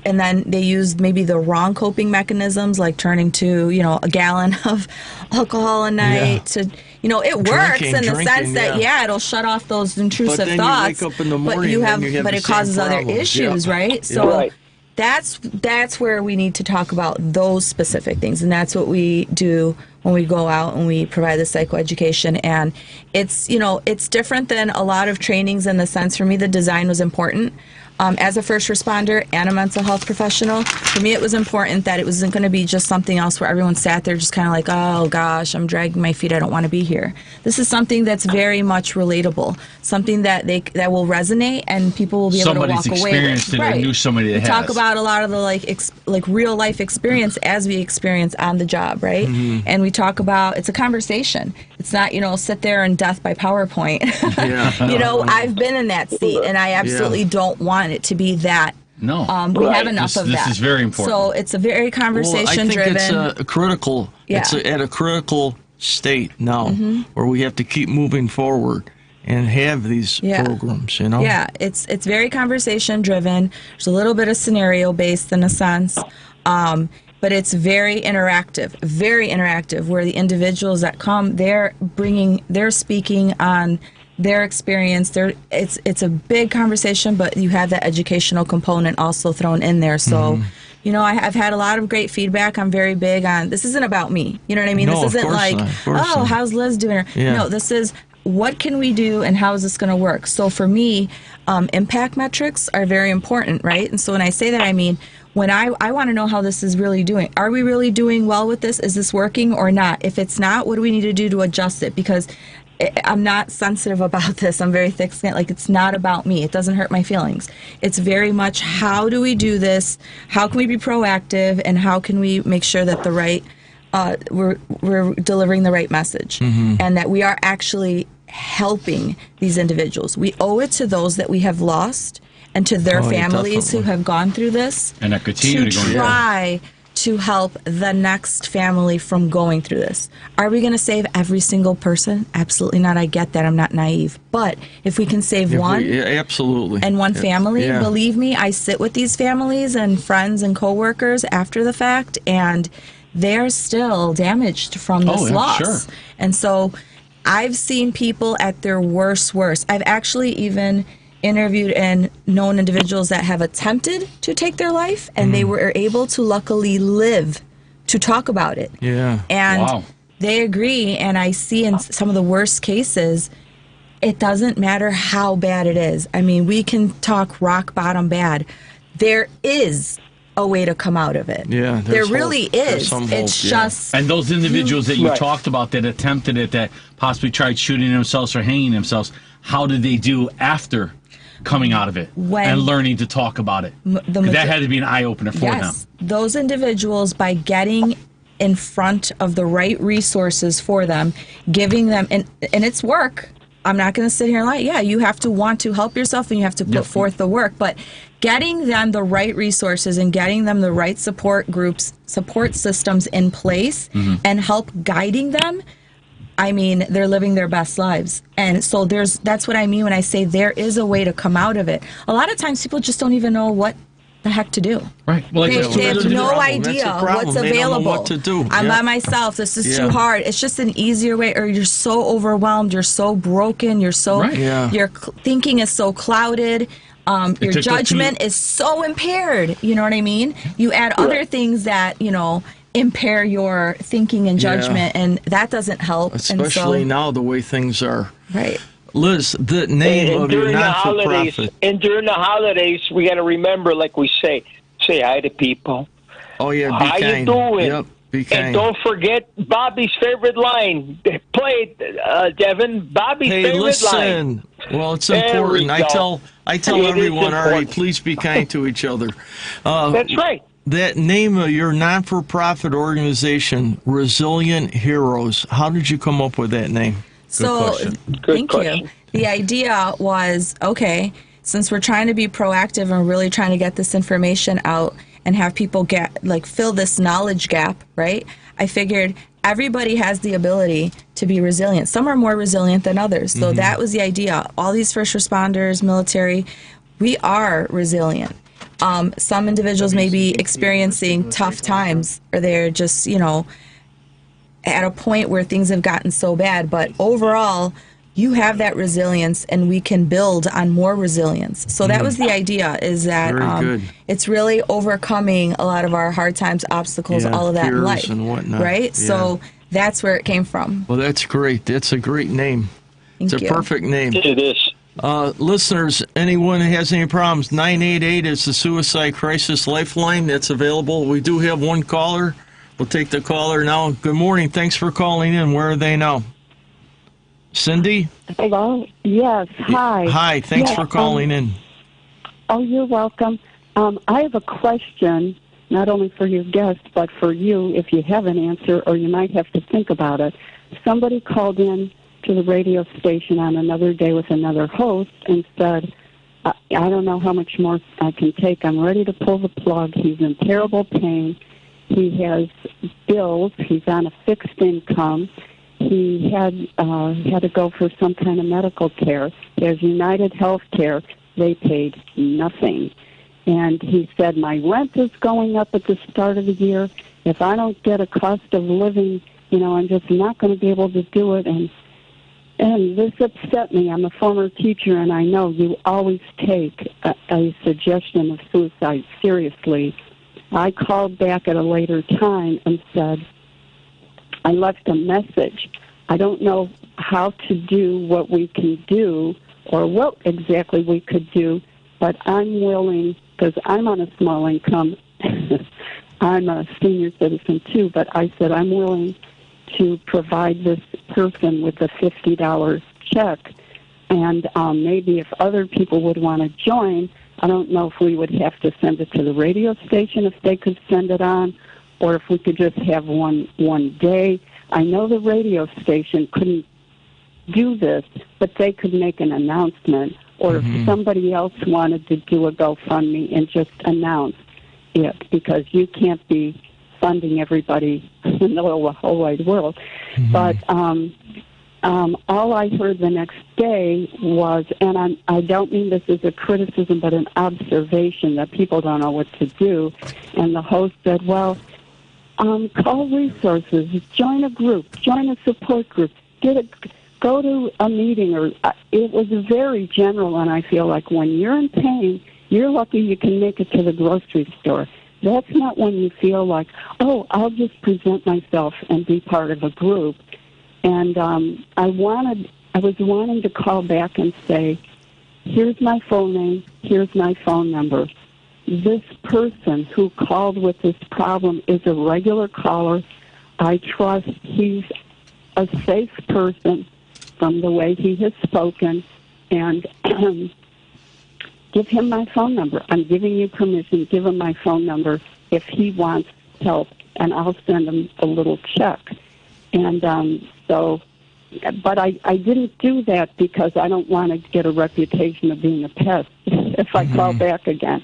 M: and then they use maybe the wrong coping mechanisms, like turning to, a gallon of alcohol a night to, it works in the sense that, it'll shut off those intrusive thoughts.
J: You wake up in the morning,
M: but it causes other issues, right? So that's where we need to talk about those specific things, and that's what we do when we go out and we provide the psychoeducation. And it's, it's different than a lot of trainings in the sense, for me, the design was important. As a first responder and a mental health professional, for me it was important that it wasn't going to be just something else where everyone sat there just kind of like, oh gosh, I'm dragging my feet, I don't want to be here. This is something that's very much relatable, something that will resonate and people will be able to walk away with.
K: Somebody's experienced it or knew somebody that has.
M: We talk about a lot of the like real life experience as we experience on the job, right?
J: Mm-hmm.
M: And we talk about, it's a conversation. It's not, sit there and death by PowerPoint.
J: Yeah.
M: I've been in that seat and I absolutely don't want it to be that.
K: No.
M: We have enough of that.
K: This is very important.
M: So it's a very conversation driven.
J: I think it's a critical.
M: Yeah.
J: It's at a critical state now where we have to keep moving forward and have these programs.
M: Yeah, it's very conversation driven. There's a little bit of scenario based in a sense. But it's very interactive, where the individuals that come, they're speaking on their experience. It's a big conversation, but you have that educational component also thrown in there. So, I've had a lot of great feedback. I'm very big on, this isn't about me. You know what I mean?
J: No,
M: this isn't like, how's Liz doing?
J: Yeah.
M: No, this is, what can we do and how is this going to work? So for me, impact metrics are very important, right? And so when I say that, I mean, when I want to know how this is really doing. Are we really doing well with this? Is this working or not? If it's not, what do we need to do to adjust it? Because I'm not sensitive about this. I'm very thick-skinned. Like, it's not about me. It doesn't hurt my feelings. It's very much, how do we do this? How can we be proactive? And how can we make sure that the right, we're delivering the right message, and that we are actually helping these individuals. We owe it to those that we have lost and to their families who have gone through this,
K: and that continue to go
M: try to help the next family from going through this. Are we going to save every single person? Absolutely not. I get that. I'm not naive. But if we can save one,
J: absolutely,
M: and one family, believe me, I sit with these families and friends and coworkers after the fact, and they're still damaged from this loss. Sure. And so I've seen people at their worst. I've actually even interviewed and known individuals that have attempted to take their life, and they were able to luckily live to talk about it.
J: Yeah.
M: And they agree, and I see in some of the worst cases, it doesn't matter how bad it is. I mean, we can talk rock bottom bad. There is a way to come out of it.
J: Yeah,
M: there really is. It's just...
K: And those individuals that you talked about that attempted it, that possibly tried shooting themselves or hanging themselves, how did they do after coming out of it and learning to talk about it? That had to be an eye-opener for them.
M: Those individuals, by getting in front of the right resources for them, giving them, and it's work. I'm not going to sit here and lie. Yeah, you have to want to help yourself and you have to put forth the work, but getting them the right resources and getting them the right support groups, support systems in place, and help guiding them, I mean, they're living their best lives. And so that's what I mean when I say there is a way to come out of it. A lot of times people just don't even know what the heck to do.
K: Right. Well,
M: they have no idea what's available.
J: What to do.
M: I'm by myself. This is too hard. It's just an easier way, or you're so overwhelmed, you're so broken, you're so your thinking is so clouded. Your judgment is so impaired. You know what I mean? You add other things that, impair your thinking and judgment, and that doesn't help.
J: Especially now, the way things are.
M: Right.
J: Liz, the name of your not-for-profit.
L: And during the holidays, we got to remember, like we say hi to people.
J: Oh, yeah, be
L: kind. How you doing?
J: Yep, be kind.
L: And don't forget Bobby's favorite line. Play it, Devin. Bobby's favorite line.
J: Well, it's important. I tell everyone, Ari, please be kind to each other.
L: That's right.
J: That name of your non-for-profit organization, Resilient Heroes, how did you come up with that name?
M: Thank you. The idea was, okay, since we're trying to be proactive and really trying to get this information out and have people fill this knowledge gap, right? I figured everybody has the ability to be resilient. Some are more resilient than others. So that was the idea. All these first responders, military, we are resilient. Some individuals may be experiencing tough times, or they're just, at a point where things have gotten so bad. But overall, you have that resilience, and we can build on more resilience. So that was the idea, is that it's really overcoming a lot of our hard times, obstacles, all of that in life.
J: And whatnot.
M: Right?
J: Yeah.
M: So that's where it came from.
J: Well, that's great. That's a great name.
M: Thank
J: it's a
M: you.
J: perfect name.
L: It is.
J: Listeners, anyone who has any problems, 988 is the Suicide Crisis Lifeline. That's available. We do have one caller. We'll take the caller now. Good morning. Thanks for calling in. Where are they now? Cindy?
U: Hello? Yes. Hi.
J: Hi. Thanks for calling in.
U: Oh, you're welcome. I have a question, not only for your guest, but for you, if you have an answer, or you might have to think about it. Somebody called in to the radio station on another day with another host and said, I don't know how much more I can take. I'm ready to pull the plug. He's in terrible pain. He has bills. He's on a fixed income. He had to go for some kind of medical care. He has United Health Care. They paid nothing. And he said, my rent is going up at the start of the year. If I don't get a cost of living, I'm just not going to be able to do it. And this upset me. I'm a former teacher, and I know you always take a suggestion of suicide seriously. I called back at a later time and said, I left a message. I don't know how to do what we can do or what exactly we could do, but I'm willing, because I'm on a small income. I'm a senior citizen too, but I said I'm willing to provide this person with a $50 check. And maybe if other people would want to join, I don't know if we would have to send it to the radio station if they could send it on, or if we could just have one day. I know the radio station couldn't do this, but they could make an announcement, or if somebody else wanted to do a GoFundMe and just announce it, because you can't be funding everybody in the whole wide world. But all I heard the next day was, and I don't mean this as a criticism, but an observation that people don't know what to do. And the host said, well, call resources, join a group, join a support group, go to a meeting. Or it was very general, and I feel like when you're in pain, you're lucky you can make it to the grocery store. That's not when you feel like, oh, I'll just present myself and be part of a group. And I was wanting to call back and say, here's my full name, here's my phone number. This person who called with this problem is a regular caller. I trust he's a safe person from the way he has spoken, and give him my phone number. I'm giving you permission. Give him my phone number if he wants help, and I'll send him a little check. And but I didn't do that because I don't want to get a reputation of being a pest if I call back again.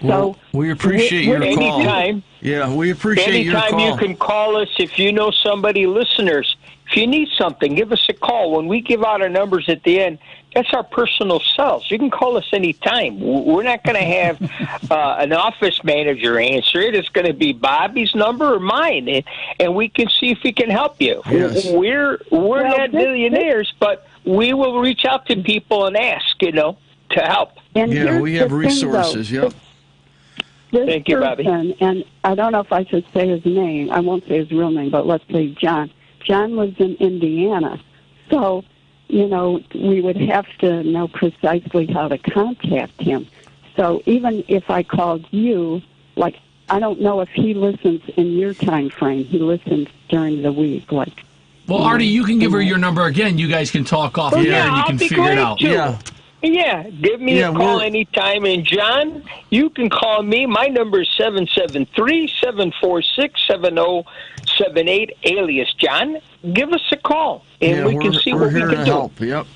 J: Well, so we appreciate your call.
L: Anytime.
J: Yeah, we appreciate your call.
L: Anytime you can call us if you know somebody, listeners. If you need something, give us a call. When we give out our numbers at the end, that's our personal cells. You can call us anytime. We're not going to have an office manager answer it. It's going to be Bobby's number or mine, and we can see if we can help you.
J: Yes.
L: We're not millionaires, but we will reach out to people and ask, to help.
U: And
J: yeah, we have resources. Yep.
L: Thank you, Bobby.
U: And I don't know if I should say his name. I won't say his real name, but let's say John. John lives in Indiana. So, we would have to know precisely how to contact him. So even if I called you, I don't know if he listens in your time frame. He listens during the week.
K: Well, Artie, you can give her your number again. You guys can talk off and you can figure it out.
L: Too. Yeah, give me a call anytime. And, John, you can call me. My number is 773-746-7078, alias John. Give us a call, and we can see what we can do.
J: Help. Yep.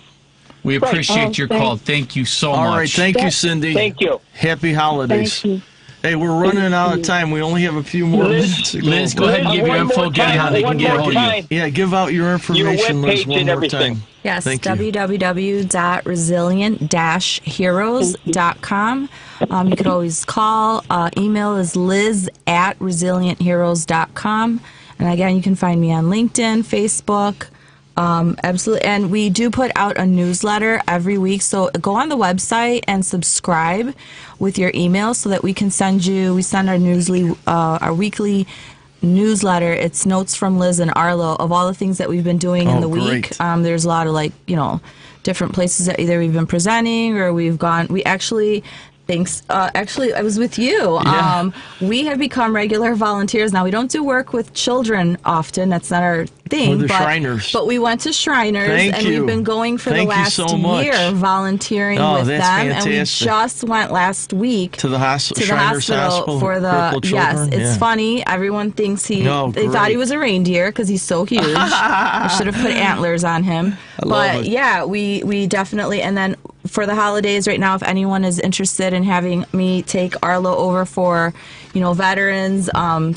K: We appreciate your call. Thank you so much.
J: All right, thank you, Cindy.
L: Thank you.
J: Happy holidays.
U: Thank you.
J: Hey, we're running out of time. We only have a few more minutes to go.
K: Liz, go ahead and give your info again, how they can get a hold of you.
J: Yeah, give out your information, Liz, one more time.
M: Yes, www.resilient-heroes.com. You could always call. Email is liz@resilientheroes.com. And again, you can find me on LinkedIn, Facebook. Absolutely. And we do put out a newsletter every week. So go on the website and subscribe with your email so that we can send our weekly newsletter. It's notes from Liz and Arlo of all the things that we've been doing in the week. There's a lot of different places that either we've been presenting or we've gone. We actually. Actually, I was with you.
J: Yeah.
M: We have become regular volunteers. Now, we don't do work with children often. That's not our thing.
J: We're the Shriners.
M: But we went to Shriners,
J: Thank you.
M: We've been going for the last year, volunteering with them.
J: Fantastic.
M: And we just went last week
J: to the hospital
M: for the
J: children.
M: It's funny. Everyone thinks they thought he was a reindeer because he's so huge. I should have put antlers on him. But yeah, we definitely. And then for the holidays right now, if anyone is interested in having me take Arlo over for, veterans,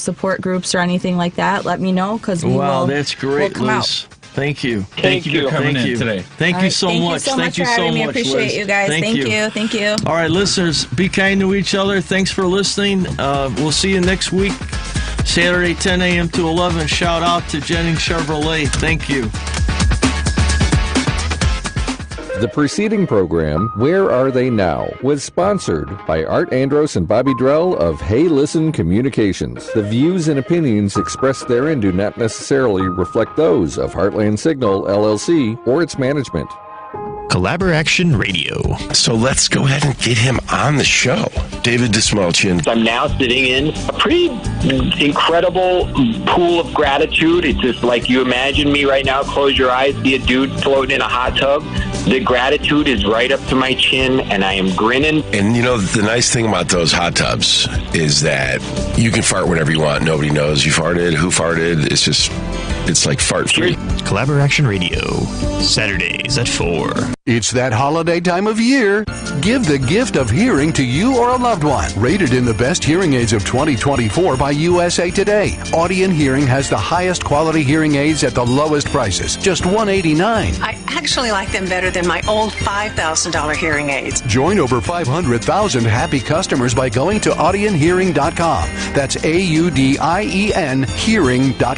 M: support groups or anything like that, let me know because we will.
J: Wow, that's great,
M: we'll
J: Liz. Thank you.
K: Thank you for coming in today.
J: Thank you so much.
M: Thank you so much,
J: Liz.
M: I appreciate you guys. Thank you.
J: All right, listeners, be kind to each other. Thanks for listening. We'll see you next week, Saturday, 10 a.m. to 11. Shout out to Jennings Chevrolet. Thank you.
I: The preceding program, Where Are They Now?, was sponsored by Art Andros and Bobby Drell of Hey Listen Communications. The views and opinions expressed therein do not necessarily reflect those of Heartland Signal, LLC, or its management.
C: Collaboration Radio. So let's go ahead and get him on the show. David Dismalchian.
V: I'm now sitting in a pretty incredible pool of gratitude. It's just like you imagine me right now, close your eyes, see a dude floating in a hot tub. The gratitude is right up to my chin, and I am grinning.
C: And the nice thing about those hot tubs is that you can fart whenever you want. Nobody knows you farted, who farted. It's like fart free.
W: Collaboration Radio, Saturdays at 4.
X: It's that holiday time of year. Give the gift of hearing to you or a loved one. Rated in the best hearing aids of 2024 by USA Today. Audien Hearing has the highest quality hearing aids at the lowest prices, just $189.
Y: I actually like them better than my old $5,000 hearing aids.
X: Join over 500,000 happy customers by going to audienhearing.com. That's AUDIEN hearing.com.